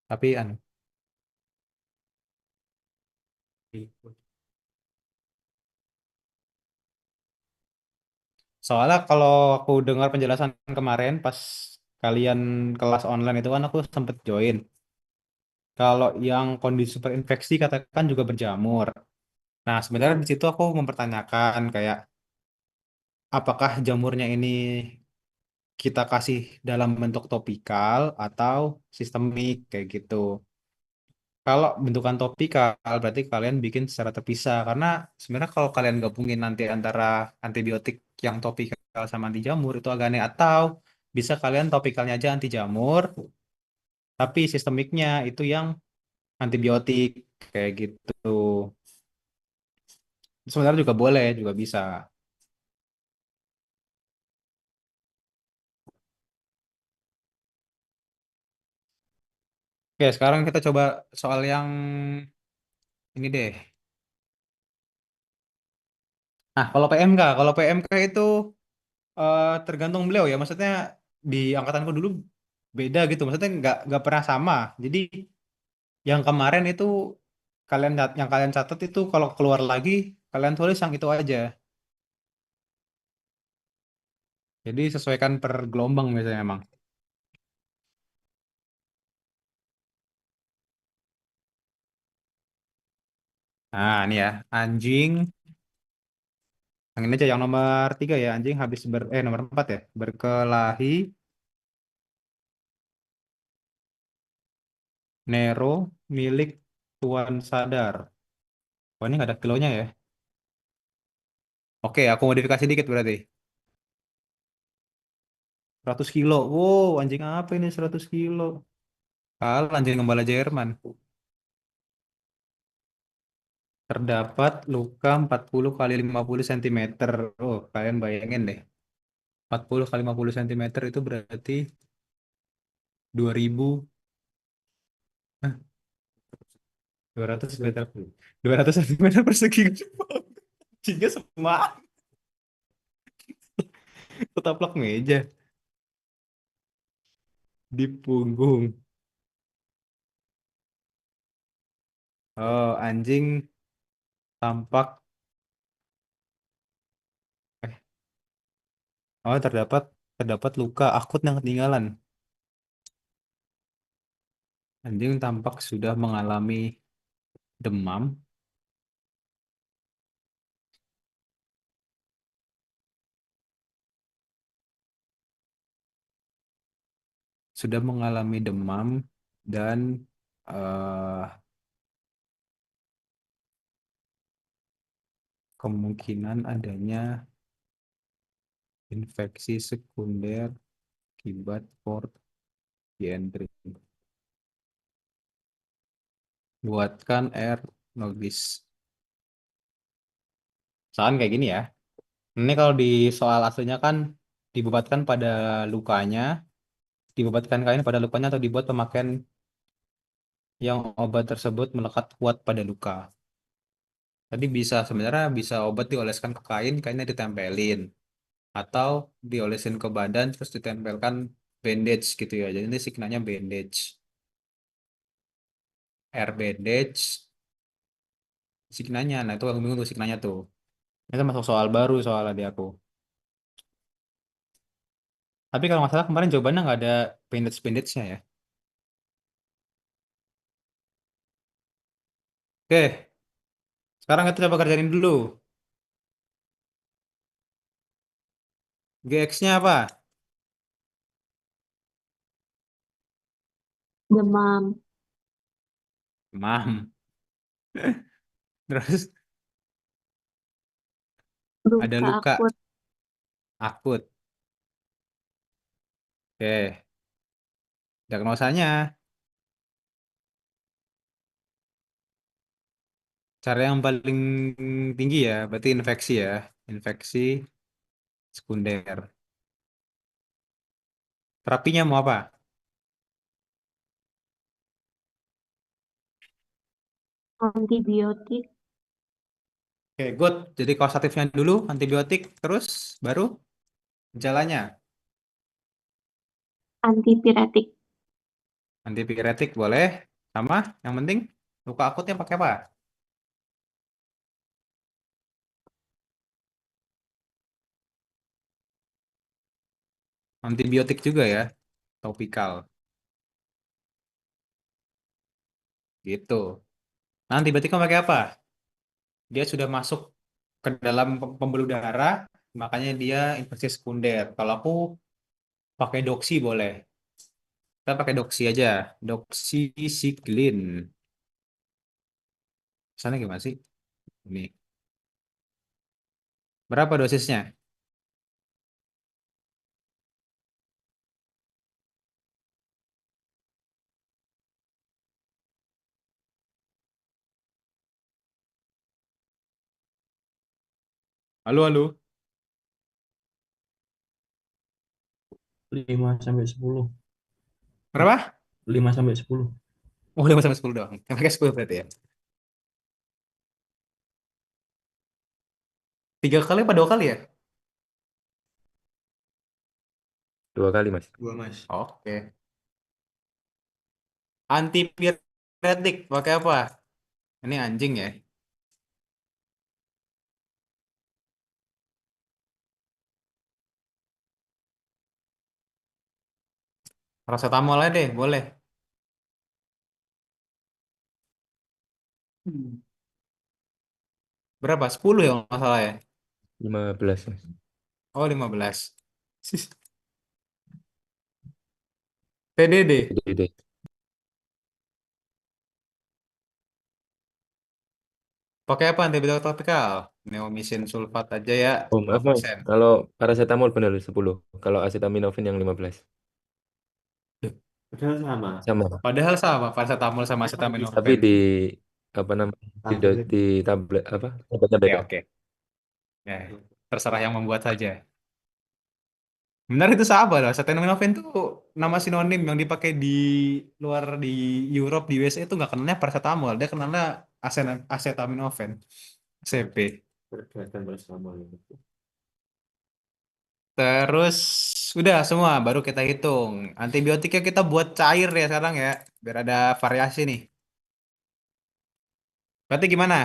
Tapi anu, soalnya kalau aku dengar penjelasan kemarin pas kalian kelas online itu kan aku sempet join. Kalau yang kondisi superinfeksi katakan juga berjamur. Nah, sebenarnya di situ aku mempertanyakan kayak apakah jamurnya ini kita kasih dalam bentuk topikal atau sistemik kayak gitu. Kalau bentukan topikal berarti kalian bikin secara terpisah karena sebenarnya kalau kalian gabungin nanti antara antibiotik yang topikal sama anti jamur itu agak aneh atau bisa kalian topikalnya aja anti jamur tapi sistemiknya itu yang antibiotik kayak gitu. Sebenarnya juga boleh, juga bisa. Oke, sekarang kita coba soal yang ini deh. Nah, kalau PMK itu tergantung beliau ya. Maksudnya di angkatanku dulu beda gitu. Maksudnya nggak pernah sama. Jadi yang kemarin itu yang kalian catat itu kalau keluar lagi kalian tulis yang itu aja. Jadi sesuaikan per gelombang biasanya emang. Nah, ini ya anjing. Yang ini aja yang nomor 3 ya anjing habis nomor 4 ya berkelahi Nero milik Tuan Sadar. Oh ini nggak ada kilonya ya. Oke, aku modifikasi dikit berarti. 100 kilo. Wow, anjing apa ini 100 kilo? Kalah anjing gembala Jerman. Terdapat luka 40 kali 50 cm. Oh, kalian bayangin deh. 40 kali 50 cm itu berarti 2000, eh, 200 meter. 200 cm persegi. Anjingnya sama ketaplak meja di punggung. Oh, anjing tampak eh oh terdapat terdapat luka akut yang ketinggalan. Anjing tampak sudah mengalami demam, sudah mengalami demam dan eh, kemungkinan adanya infeksi sekunder akibat port dientry. Buatkan air logis. Misalkan kayak gini ya. Ini kalau di soal aslinya kan dibebatkan pada lukanya, dibebatkan kain pada lukanya atau dibuat pemakaian yang obat tersebut melekat kuat pada luka. Tadi bisa sebenarnya bisa obat dioleskan ke kain, kainnya ditempelin atau diolesin ke badan terus ditempelkan bandage gitu ya. Jadi ini signalnya bandage, air bandage signalnya. Nah, itu aku bingung tuh signalnya tuh. Itu masuk soal baru soal di aku. Tapi kalau nggak salah kemarin jawabannya nggak ada bandage-bandage-nya ya. Oke, sekarang kita coba kerjain dulu. GX-nya apa? Demam. Demam. Terus ada Luka luka akut. akut. Oke, diagnosanya. Cara yang paling tinggi ya, berarti infeksi ya. Infeksi sekunder. Terapinya mau apa? Antibiotik. Oke, good. Jadi kausatifnya dulu, antibiotik, terus baru gejalanya. Antipiretik. Antipiretik boleh. Sama, yang penting luka akutnya pakai apa? Antibiotik juga ya, topikal. Gitu. Nah, antibiotiknya pakai apa? Dia sudah masuk ke dalam pembuluh darah, makanya dia infeksi sekunder. Kalau aku pakai doksi boleh. Kita pakai doksi aja. Doxycycline. Sana gimana sih? Ini. Berapa dosisnya? Halo, halo. 5 sampai 10. Berapa? 5 sampai 10. Oh, 5 sampai 10 doang. Yang pakai 10 berarti ya. 3 kali apa 2 kali ya? 2 kali, Mas. 2, Mas. Oke. Antipiretik pakai apa? Ini anjing ya. Paracetamol aja deh, boleh. Hmm. Berapa? 10 ya kalau nggak salah ya? 15, Mas. Oh, 15. TDD. Jadi, Pakai apa antibiotik topikal? Neomycin sulfat aja ya, oh dua maaf, Mas. persen. Kalau paracetamol benar 10. Kalau acetaminophen yang 15. Padahal sama. Sama. Padahal sama paracetamol sama Tapi acetaminophen. di apa namanya? Tablet. Di tablet apa? Obatnya Oke, beda. oke. Ya, terserah yang membuat saja. Benar itu sahabat loh. Acetaminophen itu nama sinonim yang dipakai di luar di Europe, di USA itu nggak kenalnya paracetamol, dia kenalnya acetaminophen, ACP. Berkaitan bersama gitu. Terus udah semua baru kita hitung. Antibiotiknya kita buat cair ya sekarang ya, biar ada variasi nih. Berarti gimana?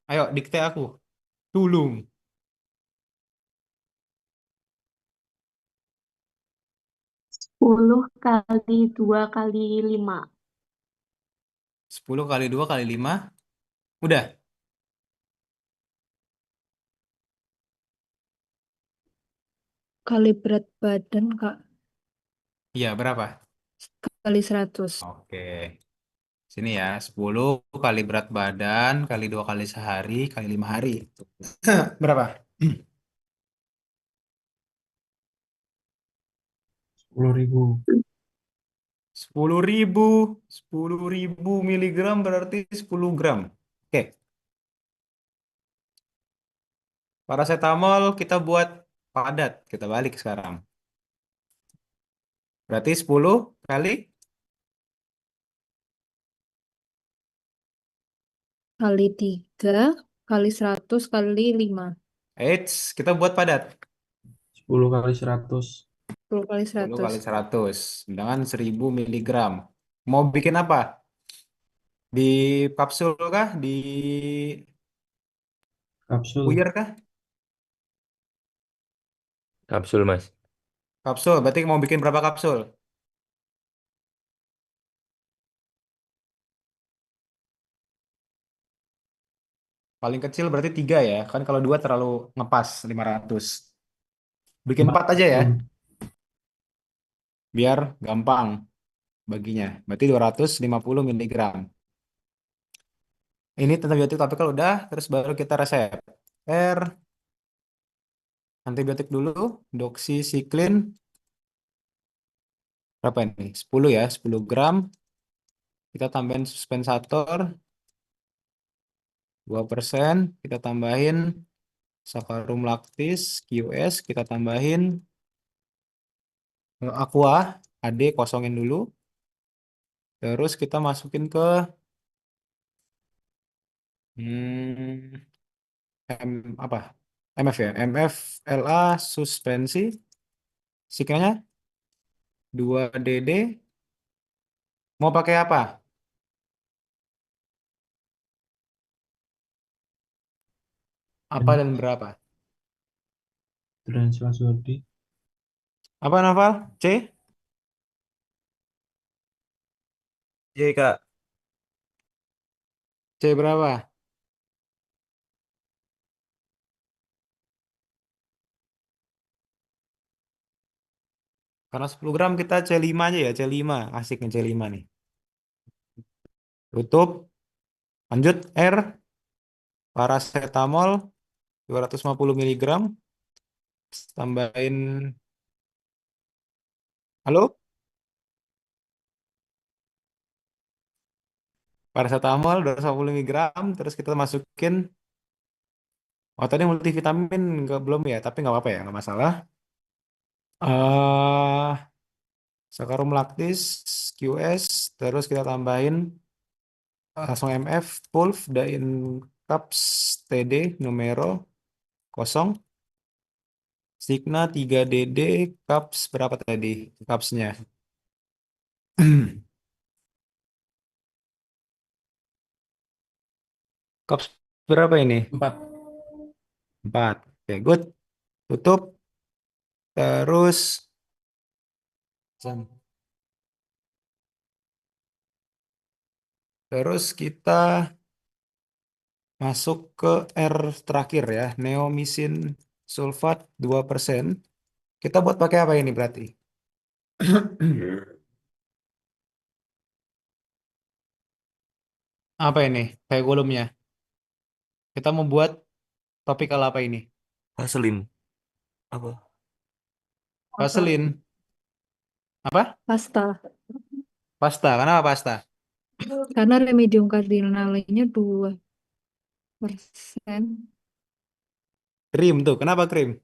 Ayo dikte aku. Tulung. 10 kali 2 kali 5. 10 kali 2 kali 5. Udah. Kali berat badan, Kak, Iya, berapa? kali 100. Oke. Sini ya, 10 kali berat badan, kali 2 kali sehari, kali 5 hari. Berapa? 10.000. 10.000. 10.000 miligram berarti 10 gram. Oke. Paracetamol kita buat padat. Kita balik sekarang. Berarti 10 kali. Kali 3, kali 100, kali 5. Eits, kita buat padat. 10 kali 100. 10 kali 10 100. kali 100 dengan 1000 miligram. Mau bikin apa? Di kapsul kah? Di Kapsul. puyer kah? Kapsul, Mas. Kapsul, berarti mau bikin berapa kapsul? Paling kecil berarti 3 ya. Kan kalau 2 terlalu ngepas 500. Bikin 4 4 aja ya, kapsul. biar gampang baginya. Berarti 250 miligram. Ini antibiotik topikal udah, terus baru kita resep. R, antibiotik dulu, doxycycline, berapa ini? 10 ya, 10 gram. Kita tambahin suspensator, 2%. Kita tambahin saccharum lactis, QS. Kita tambahin aqua, AD, kosongin dulu. Terus kita masukin ke hmm, apa? MF ya, MF LA suspensi. Sikanya 2DD. Mau pakai apa? Apa dan berapa? Translasodi. Apa Noval? C? Iya, Kak. C berapa? Karena 10 gram kita C5 aja ya, C5. Asiknya C5 nih. Tutup. Lanjut R. Paracetamol 250 miligram. Tambahin. Halo? Paracetamol 250 miligram. Terus kita masukin. Oh tadi multivitamin nggak belum ya, tapi nggak apa-apa ya, nggak masalah. Saccharum lactis, QS, terus kita tambahin langsung MF, Pulv, Dain Cups, TD, numero, kosong, Signa 3DD, Cups, berapa tadi Cupsnya? Cups berapa ini? 4. 4. Oke, good. Tutup. Terus, terus kita masuk ke R terakhir ya, neomisin sulfat 2%. Kita buat pakai apa ini berarti? Apa ini? Kayak volumenya. Kita mau buat topikal apa ini? Vaselin. Apa? Vaselin. Apa? Pasta. Pasta. Kenapa pasta? Karena remedium kardinalnya 2%. Krim tuh. Kenapa krim?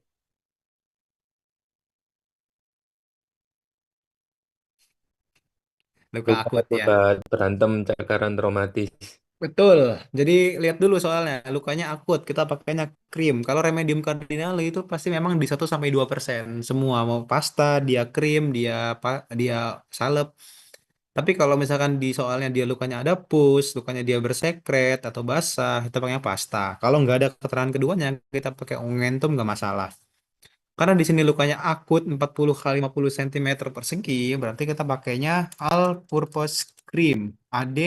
Luka Luka akut ya. akibat berantem cakaran traumatis. Betul. Jadi lihat dulu soalnya. Lukanya akut. Kita pakainya krim. Kalau remedium kardinal itu pasti memang di 1 sampai 2%. Semua. Mau pasta, dia krim, dia salep. Tapi kalau misalkan di soalnya dia lukanya ada pus, lukanya dia bersekret atau basah, kita pakainya pasta. Kalau nggak ada keterangan keduanya, kita pakai ongentum nggak masalah. Karena di sini lukanya akut 40 kali 50 cm persegi, berarti kita pakainya all purpose cream. AD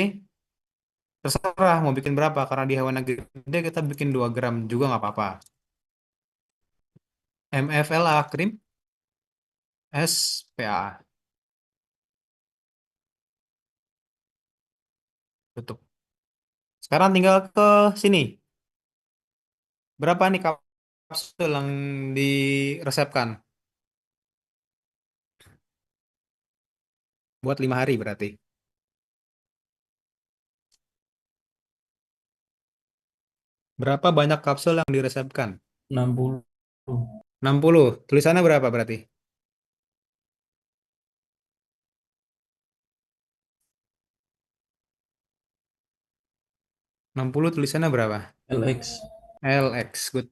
terserah mau bikin berapa, karena di hewan yang gede kita bikin 2 gram juga nggak apa-apa. MFLA cream SPA. Tutup. Sekarang tinggal ke sini. Berapa nih kapsul yang diresepkan? Buat 5 hari berarti. Berapa banyak kapsul yang diresepkan? 60. 60. Tulisannya berapa berarti? 60 tulisannya berapa? LX. LX. Good.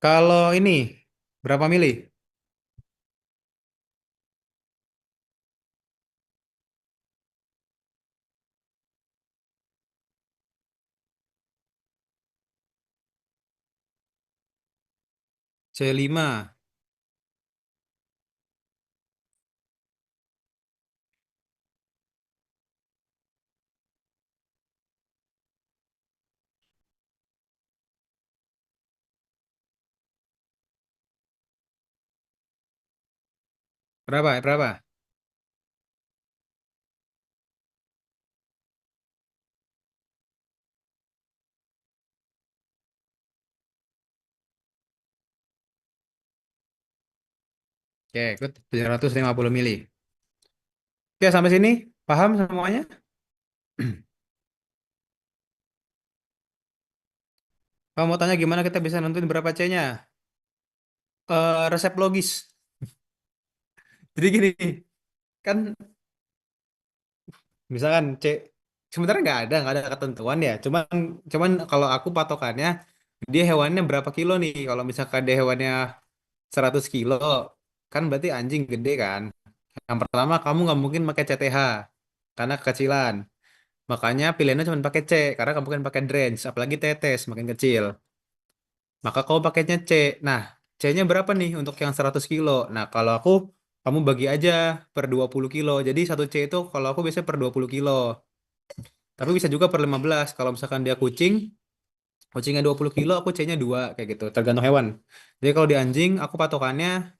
Kalau ini berapa mili? C5. Berapa? Berapa? Oke, good. 750 mili. Oke, sampai sini paham semuanya? Kamu mau tanya gimana kita bisa nentuin berapa C-nya? Resep logis. Jadi gini, kan misalkan C sebenarnya nggak ada ketentuan ya. Cuman kalau aku patokannya dia hewannya berapa kilo nih? Kalau misalkan dia hewannya 100 kilo, kan berarti anjing gede kan? Yang pertama kamu nggak mungkin pakai CTH karena kekecilan. Makanya pilihannya cuma pakai C karena kamu mungkin pakai drench, apalagi tetes makin kecil. Maka kamu pakainya C. Nah, C-nya berapa nih untuk yang 100 kilo? Nah, kalau aku kamu bagi aja per 20 kilo. Jadi satu C itu kalau aku biasanya per 20 kilo. Tapi bisa juga per 15. Kalau misalkan dia kucing, kucingnya 20 kilo, aku C-nya 2 kayak gitu. Tergantung hewan. Jadi kalau di anjing, aku patokannya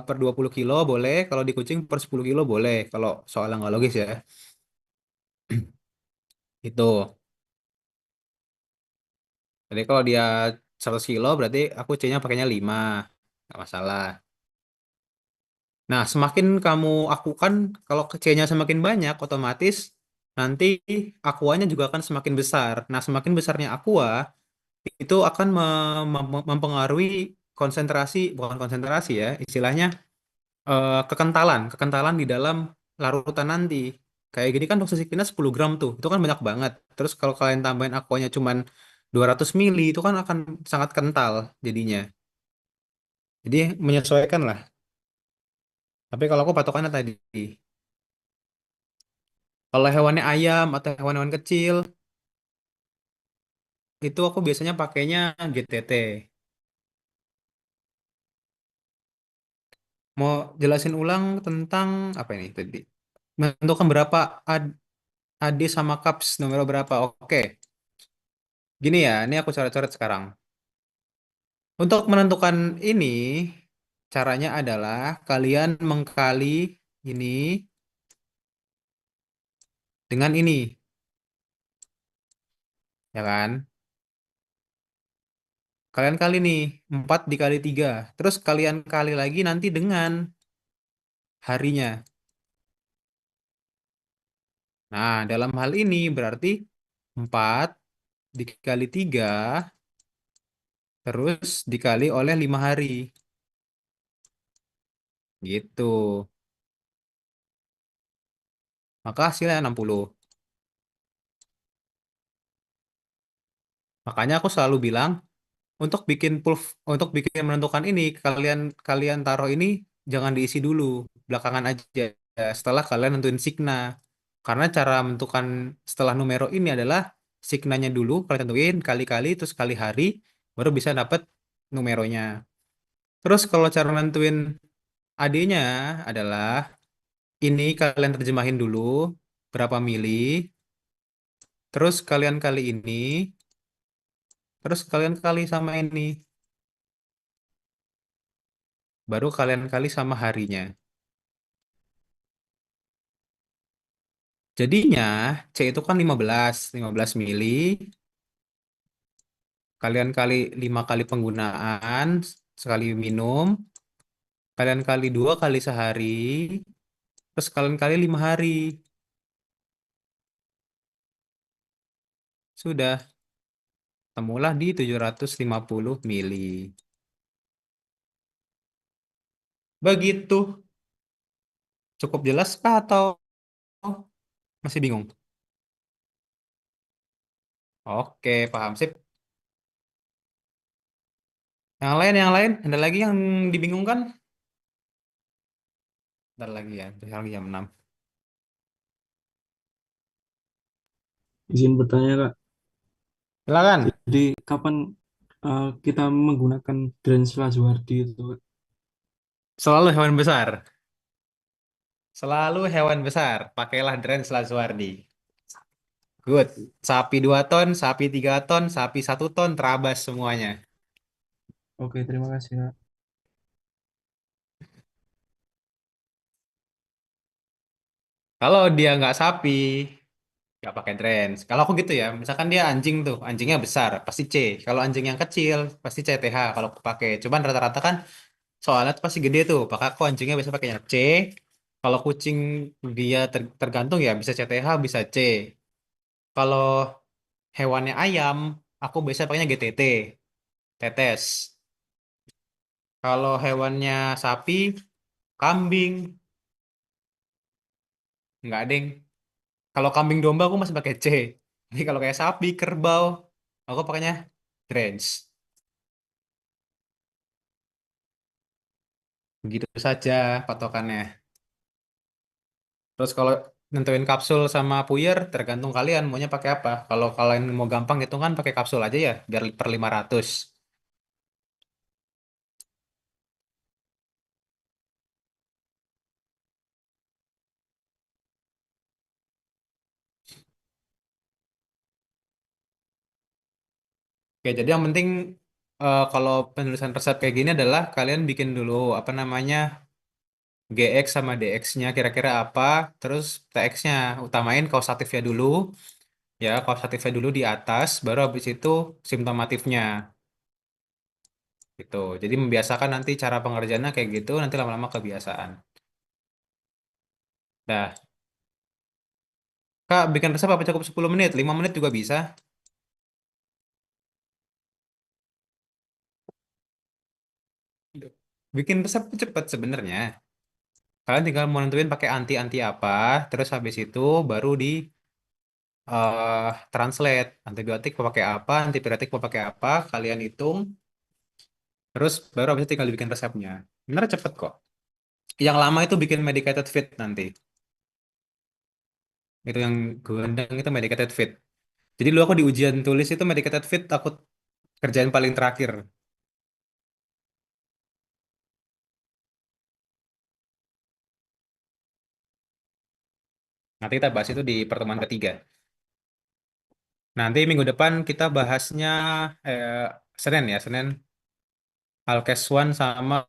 per 20 kilo boleh. Kalau di kucing per 10 kilo boleh. Kalau soal nggak logis ya. Itu. Jadi kalau dia 100 kilo berarti aku C-nya pakainya 5. Nggak masalah. Nah, semakin kamu akukan, kalau C-nya semakin banyak, otomatis nanti akuanya juga akan semakin besar. Nah, semakin besarnya aqua, itu akan mempengaruhi konsentrasi, bukan konsentrasi ya, istilahnya kekentalan di dalam larutan nanti. Kayak gini kan doxycycline 10 gram tuh, itu kan banyak banget. Terus kalau kalian tambahin aquanya cuman 200 mili, itu kan akan sangat kental jadinya. Jadi menyesuaikan lah. Tapi kalau aku patokannya tadi, kalau hewannya ayam atau hewan-hewan kecil, itu aku biasanya pakainya GTT. Mau jelasin ulang tentang apa ini tadi? Menentukan berapa AD sama CAPS nomor berapa? Oke, gini ya, ini aku coret-coret sekarang. Untuk menentukan ini, caranya adalah kalian mengkali ini dengan ini, ya kan? Kalian kali nih, 4 dikali 3. Terus kalian kali lagi nanti dengan harinya. Nah, dalam hal ini berarti 4 dikali 3 terus dikali oleh 5 hari. Gitu. Maka hasilnya 60. Makanya aku selalu bilang untuk bikin menentukan ini kalian kalian taruh ini jangan diisi dulu, belakangan aja setelah kalian nentuin signa. Karena cara menentukan setelah numero ini adalah signanya dulu kalian tentuin kali-kali terus kali hari baru bisa dapat numeronya. Terus kalau cara nentuin AD-nya adalah ini kalian terjemahin dulu berapa mili, terus kalian kali ini, terus kalian kali sama ini, baru kalian kali sama harinya. Jadinya C itu kan 15 mili, kalian kali 5 kali penggunaan, sekali minum, kalian kali 2 kali sehari, terus kalian kali 5 hari. Sudah. Temulah di 750 mili. Begitu. Cukup jelas kah atau masih bingung? Oke, paham sip. Yang lain, ada lagi yang dibingungkan? Bentar lagi ya, bentar lagi jam 6. Izin bertanya, Kak. Silakan. Jadi, kapan kita menggunakan Grand Lazuardi itu, Kak? Selalu hewan besar. Selalu hewan besar. Pakailah Dren Lazuardi. Good. Sapi 2 ton, sapi 3 ton, sapi 1 ton, terabas semuanya. Oke, terima kasih, Kak. Kalau dia nggak sapi, nggak pakai Drens. Kalau aku gitu ya, misalkan dia anjing tuh, anjingnya besar, pasti C. Kalau anjing yang kecil, pasti CTH kalau aku pakai. Cuman rata-rata kan soalnya tuh pasti gede tuh. Maka aku anjingnya biasa pakainya C. Kalau kucing dia tergantung ya, bisa CTH, bisa C. Kalau hewannya ayam, aku biasa pakainya GTT, tetes. Kalau hewannya sapi, kambing, nggak deng. Kalau kambing domba aku masih pakai C. Tapi kalau kayak sapi, kerbau, aku pakainya Drens. Begitu saja patokannya. Terus kalau nentuin kapsul sama puyer, tergantung kalian maunya pakai apa. Kalau kalian mau gampang itu kan pakai kapsul aja ya, biar per 500. Oke, jadi yang penting kalau penulisan resep kayak gini adalah kalian bikin dulu apa namanya GX sama DX-nya kira-kira apa, terus TX-nya utamain kausatifnya dulu, ya kausatifnya dulu di atas, baru habis itu simptomatifnya gitu. Jadi membiasakan nanti cara pengerjaannya kayak gitu, nanti lama-lama kebiasaan. Nah, Kak, bikin resep apa cukup 10 menit? 5 menit juga bisa. Bikin resep tuh cepet sebenarnya. Kalian tinggal mau nentuin pakai anti-anti apa, terus habis itu baru di translate. Antibiotik mau pakai apa, antipiretik mau pakai apa, kalian hitung, terus baru habis itu tinggal bikin resepnya. Bener cepet kok. Yang lama itu bikin medicated feed nanti. Itu yang gendang itu medicated feed. Jadi dulu aku di ujian tulis itu medicated feed aku kerjain paling terakhir. Nanti kita bahas itu di pertemuan ketiga. Nanti minggu depan kita bahasnya eh, Senin ya, Senin Alkes One sama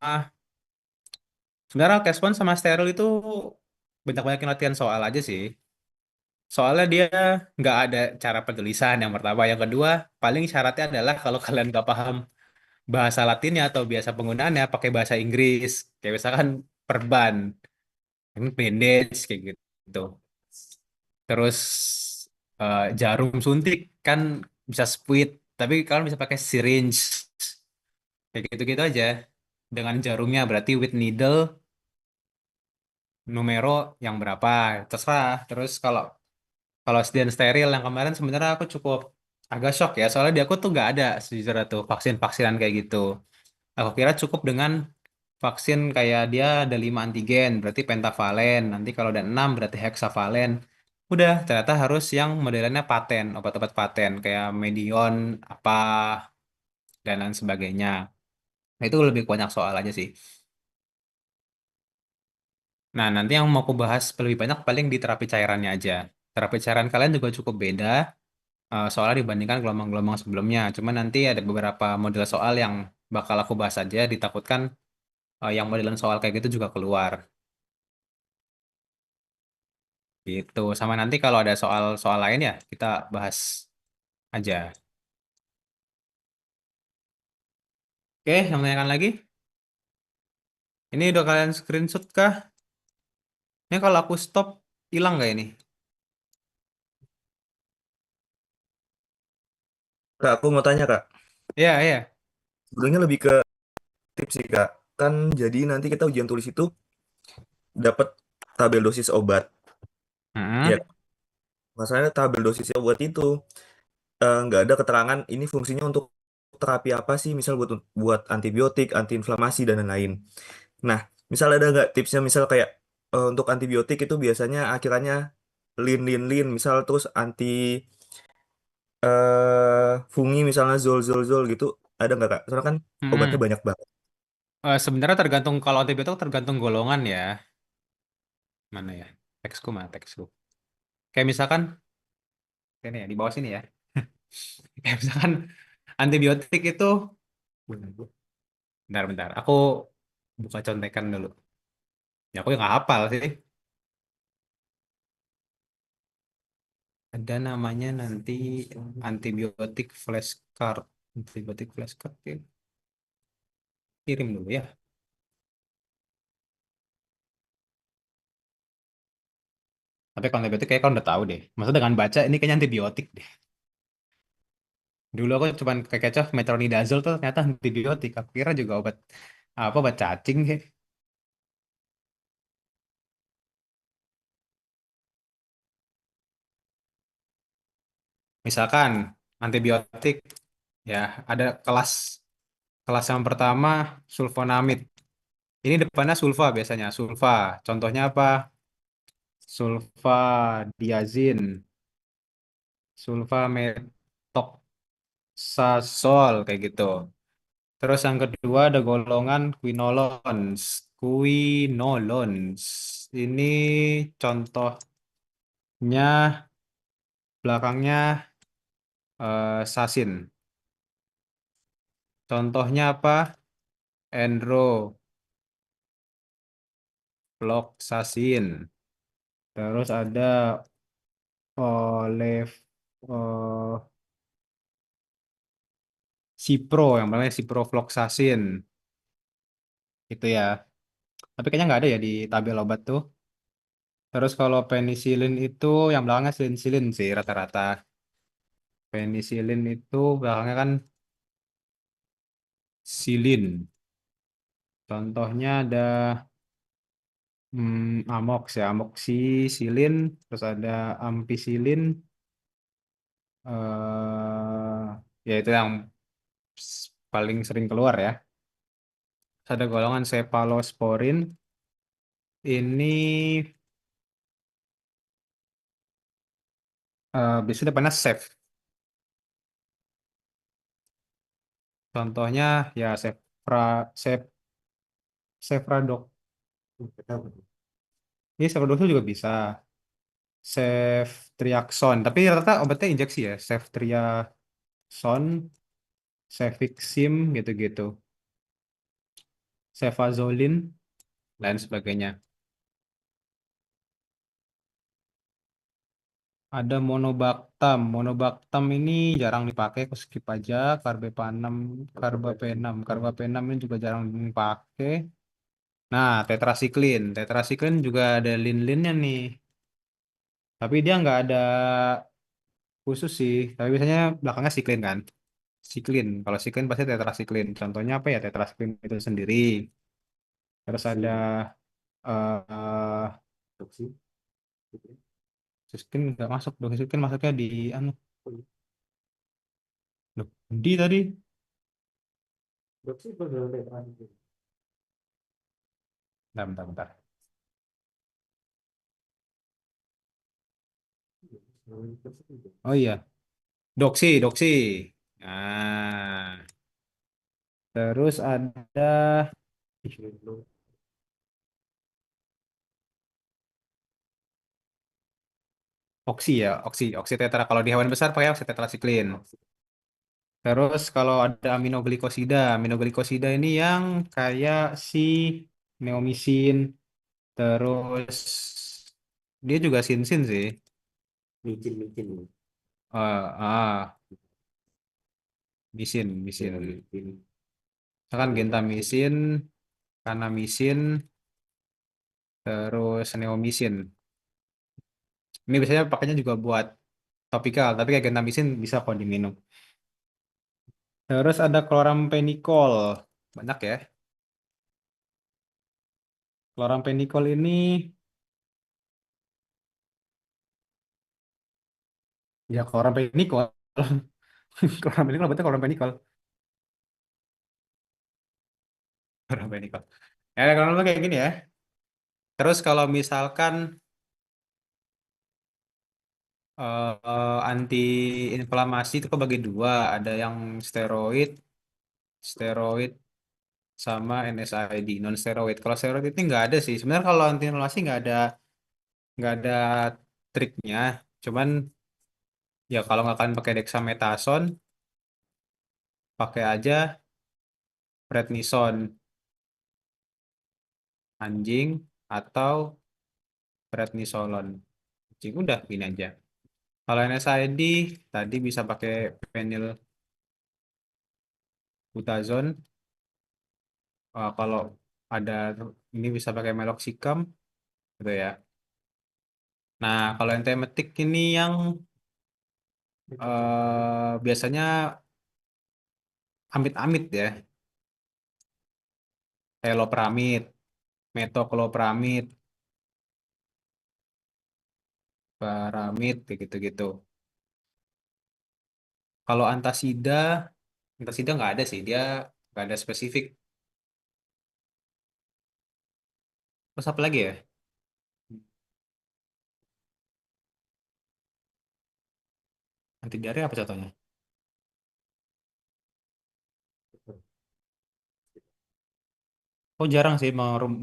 sebenarnya Alkes One sama steril itu banyak-banyakin latihan soal aja sih. Soalnya dia nggak ada cara penulisan yang pertama. Yang kedua, paling syaratnya adalah kalau kalian nggak paham bahasa Latinnya atau biasa penggunaannya pakai bahasa Inggris. Kayak misalkan perban, bandage kayak gitu. Terus jarum suntik kan bisa squid, tapi kalian bisa pakai syringe. Kayak gitu-gitu aja. Dengan jarumnya berarti with needle numero yang berapa, terserah. Terus kalau kalau sedian steril yang kemarin sebenarnya aku cukup agak shock ya, soalnya di aku tuh nggak ada sejujurnya tuh vaksin-vaksinan kayak gitu. Aku kira cukup dengan vaksin kayak dia ada 5 antigen, berarti pentavalen. Nanti kalau ada 6 berarti heksavalen. Udah, ternyata harus yang modelannya paten, obat-obat paten kayak Medion, apa, dan lain sebagainya. Nah, itu lebih banyak soal aja sih. Nah, nanti yang mau aku bahas lebih banyak paling di terapi cairannya aja. Terapi cairan kalian juga cukup beda soalnya dibandingkan gelombang-gelombang sebelumnya. Cuma nanti ada beberapa model soal yang bakal aku bahas aja, ditakutkan yang modelan soal kayak gitu juga keluar. Gitu. Sama nanti kalau ada soal-soal lain ya, kita bahas aja. Oke, yang menanyakan lagi? Ini udah kalian screenshot kah? Ini kalau aku stop, hilang nggak ini? Kak, aku mau tanya Kak. Iya, iya. Sebenarnya lebih ke tips sih Kak. Kan jadi nanti kita ujian tulis itu dapat tabel dosis obat. Ya, Mm-mm. masalahnya tabel dosis obat itu nggak ada keterangan ini fungsinya untuk terapi apa sih, misal buat buat antibiotik, antiinflamasi dan lain-lain. Nah, misal ada nggak tipsnya, misal kayak untuk antibiotik itu biasanya akhirannya lin, misal terus anti fungi misalnya zol gitu, ada nggak Kak? Soalnya kan obatnya Mm-mm. banyak banget. Sebenarnya tergantung kalau antibiotik tergantung golongan ya. Mana ya? Teksku. Kayak misalkan ini ya di bawah sini ya. Kayak misalkan antibiotik itu bentar. Aku buka contekan dulu. Ya aku nggak hafal sih. Ada namanya nanti antibiotik flashcard. Antibiotik flashcard ya. Kirim dulu ya. Tapi kalau antibiotik kayak kau udah tahu deh. Masa dengan baca ini kayaknya antibiotik deh. Dulu aku cuma kayak kecoh metronidazole tuh ternyata antibiotik. Aku kira juga obat apa obat cacing sih. Misalkan antibiotik ya ada kelas kelas yang pertama sulfonamid. Ini depannya sulfa biasanya. Sulfa. Contohnya apa? Sulfadiazin, sulfamethoxazole kayak gitu. Terus yang kedua ada golongan quinolones. Quinolones. Ini contohnya belakangnya sasin. Contohnya apa? Enrofloxacin. Terus ada olef eh, Cipro yang namanya ciprofloxacin. Itu ya. Tapi kayaknya nggak ada ya di tabel obat tuh. Terus kalau penisilin itu yang belakangnya silin-silin sih rata-rata. Penisilin itu belakangnya kan silin. Contohnya ada amox ya, amoksisilin, terus ada ampicillin, ya itu yang paling sering keluar ya. Terus ada golongan cephalosporin. Ini biasanya depannya Cef. Contohnya ya Cef, Cefradox. Ini Cefradox juga bisa. Ceftriaxone. Tapi rata-rata obatnya injeksi ya. Ceftriaxone, Cefixim gitu-gitu. Cefazolin, lain sebagainya. Ada monobaktam. Monobaktam ini jarang dipakai, aku skip aja. Karbapenam ini juga jarang dipakai. Nah, tetrasiklin. Tetrasiklin juga ada lin-linnya nih. Tapi dia nggak ada khusus sih. Tapi biasanya belakangnya siklin kan. Siklin. Kalau siklin pasti tetrasiklin. Contohnya apa ya tetrasiklin itu sendiri. Terus ada eh siklin nggak masuk. Siklin masuknya di anu. Loh, di tadi. Bentar. Oh iya, doksi. Nah, terus ada oksi tetra. Kalau di hewan besar pakai oksi tetrasiklin. Terus kalau ada aminoglikosida ini yang kayak si neomisin, terus dia juga sinsin sih. Ah, misin. Misalkan gentamisin, kanamisin, terus neomisin. Ini biasanya pakainya juga buat topikal, tapi kayak gentamisin bisa kok diminum. Terus ada klorampenikol. Banyak ya. Klorampenikol ini ya klorampenikol. Klorampenikol berarti klorampenikol. Klorampenikol. Ya, kalau kayak gini ya. Terus kalau misalkan anti inflamasi itu kebagi dua, ada yang steroid, steroid sama NSAID, non steroid. Kalau steroid itu nggak ada sih. Sebenarnya kalau anti inflamasi nggak ada triknya. Cuman ya kalau nggak akan pakai dexamethasone, pakai aja prednison anjing atau prednisolon. Anjing udah gini aja. Kalau NSAID tadi bisa pakai phenylbutazone. Kalau ada ini bisa pakai meloxicam gitu ya. Nah, kalau entemetik ini yang biasanya amit-amit ya, kayak loperamid, metoclopramid, paramid, kayak gitu-gitu. Kalau antasida nggak ada sih, dia nggak ada spesifik. Terus apa lagi ya? Anti diare apa contohnya? Oh jarang sih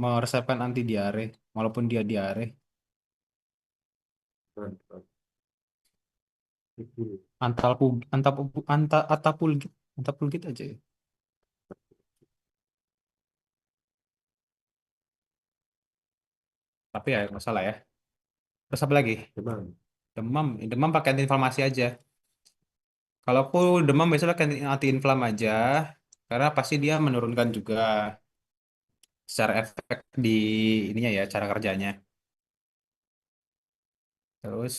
meresepkan anti diare, walaupun dia diare. Atapulgit, antapulgit aja ya. Tapi ya nggak salah ya. Terus apa lagi? Demam, demam pakai anti inflamasi aja. Kalau aku demam biasanya pakai anti inflam aja, karena pasti dia menurunkan juga secara efek di ininya ya, cara kerjanya. Terus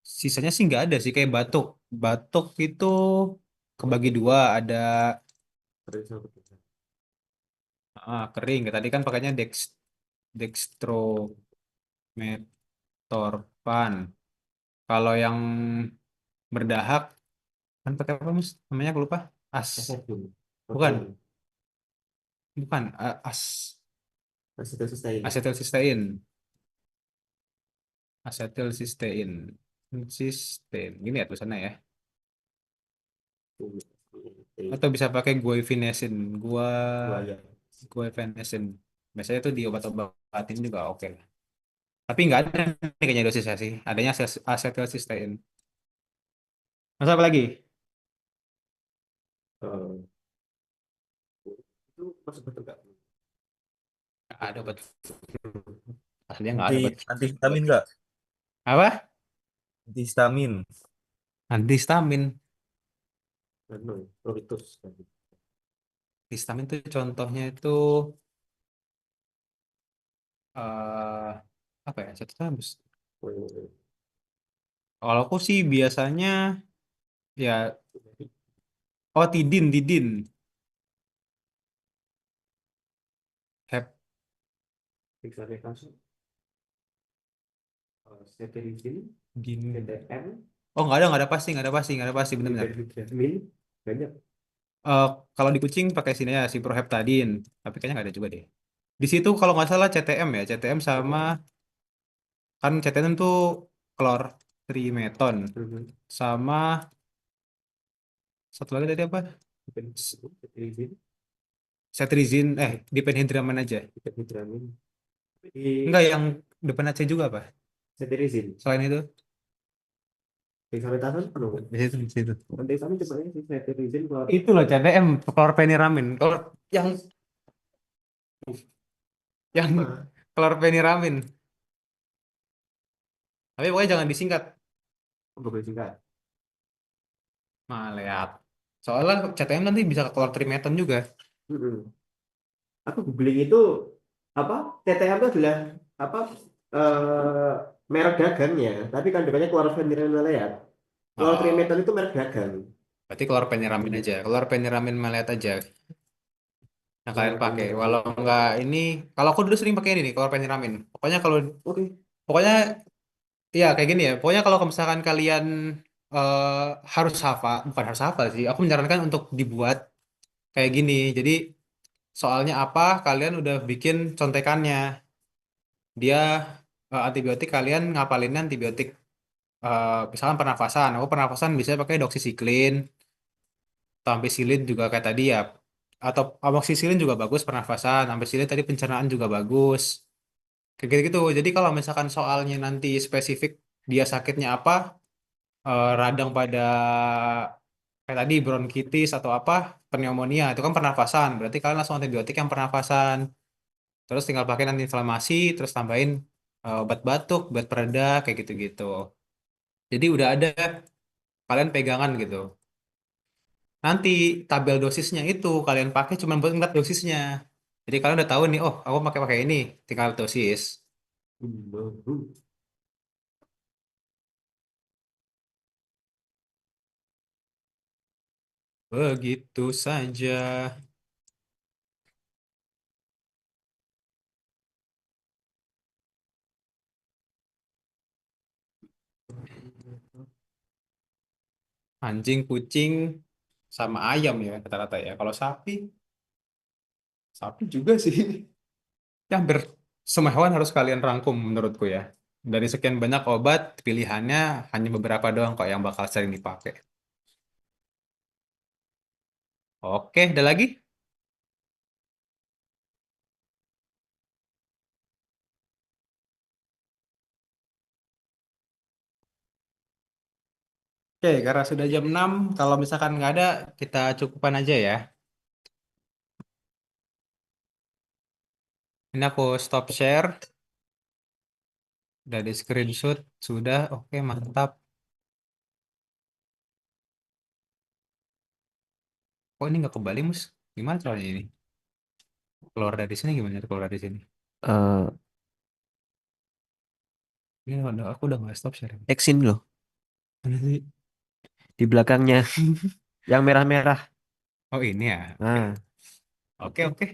sisanya sih nggak ada sih kayak batuk. Batuk itu kebagi dua, ada kering. Tadi kan pakainya dextrometorphan. Kalau yang berdahak kan pakai apa Mus? Namanya aku lupa. As. Bukan, bukan. Asetilsistein. Asetilsistein. Sistein. Gini ya tulisannya ya. Atau bisa pakai guaifenesin. Guaifenesin. Biasanya itu di obat-obatin juga oke lah. Tapi nggak ada nih kayaknya dosisnya sih. Adanya asetilsistein. Masa apa lagi? Nggak ada obat. Aslinya nggak ada obat. Antihistamin nggak? Apa? Antihistamin. Antihistamin. Histamin itu contohnya itu eh apa ya? Contohnya kalau aku sih biasanya ya tidin. Hep din. Oh nggak ada pasti benar-benar. Eh kalau di kucing pakai sini ya ciproheptadin, tapi kayaknya nggak ada juga deh. Di situ kalau nggak salah CTM ya, CTM sama kan CTM tuh klortrimeton sama satu lagi tadi apa? Cetirizine, diphenhydramin aja. Enggak yang depan C juga apa? Selain itu? Di situ. Itu loh CTM, klorpeniramin. Kalau yang klorpeniramin. Tapi pokoknya jangan disingkat. Lihat. Soalnya CTM nanti bisa ke klortrimeton juga. Aku googling itu apa TTM itu adalah apa merek dagangnya, tapi kandungannya klorofenirinalet. Clotrimethol itu merek dagang. Berarti klorpeniramin aja. Klorpeniramin maleat aja yang kalian pakai. Walau nggak ini, kalau aku dulu sering pakai ini nih, klorpeniramin. Oke. Pokoknya ya kayak gini ya. Pokoknya kalau misalkan kalian eh, harus hafal, bukan harus hafal sih. Aku menyarankan untuk dibuat kayak gini. Jadi soalnya apa, kalian udah bikin contekannya. Dia antibiotik, kalian ngapalinnya antibiotik. Misalkan pernafasan. Aku pernafasan bisa pakai doxycycline, atau ampicillin juga kayak tadi ya. Atau amoxicillin juga bagus pernafasan. Ampicillin tadi pencernaan juga bagus. Kayak gitu-gitu. Jadi kalau misalkan soalnya nanti spesifik dia sakitnya apa, radang pada kayak tadi bronkitis atau apa, pneumonia itu kan pernafasan. Berarti kalian langsung antibiotik yang pernafasan. Terus tinggal pakai anti inflamasi, terus tambahin obat batuk, obat pereda kayak gitu-gitu. Jadi udah ada kalian pegangan gitu. Nanti tabel dosisnya itu kalian pakai cuma buat ngeliat dosisnya. Jadi kalian udah tahu nih, oh aku pakai pakai ini, tinggal dosis. Begitu saja. Anjing, kucing, sama ayam ya rata-rata ya. Kalau sapi, sapi juga sih. Ya hampir semua hewan harus kalian rangkum menurutku ya. Dari sekian banyak obat, pilihannya hanya beberapa doang kok yang bakal sering dipakai. Oke, ada lagi? Oke, karena sudah jam 6, kalau misalkan nggak ada, kita cukupan aja ya. Ini aku stop share, udah di screenshot, sudah, oke mantap. Oh ini nggak kembali, Mus? Gimana caranya ini? Keluar dari sini gimana? Keluar dari sini? Eh, Aku udah nggak stop share. Exin loh Mana sih? di belakangnya yang merah-merah. Oh ini ya. Nah, Oke, oke.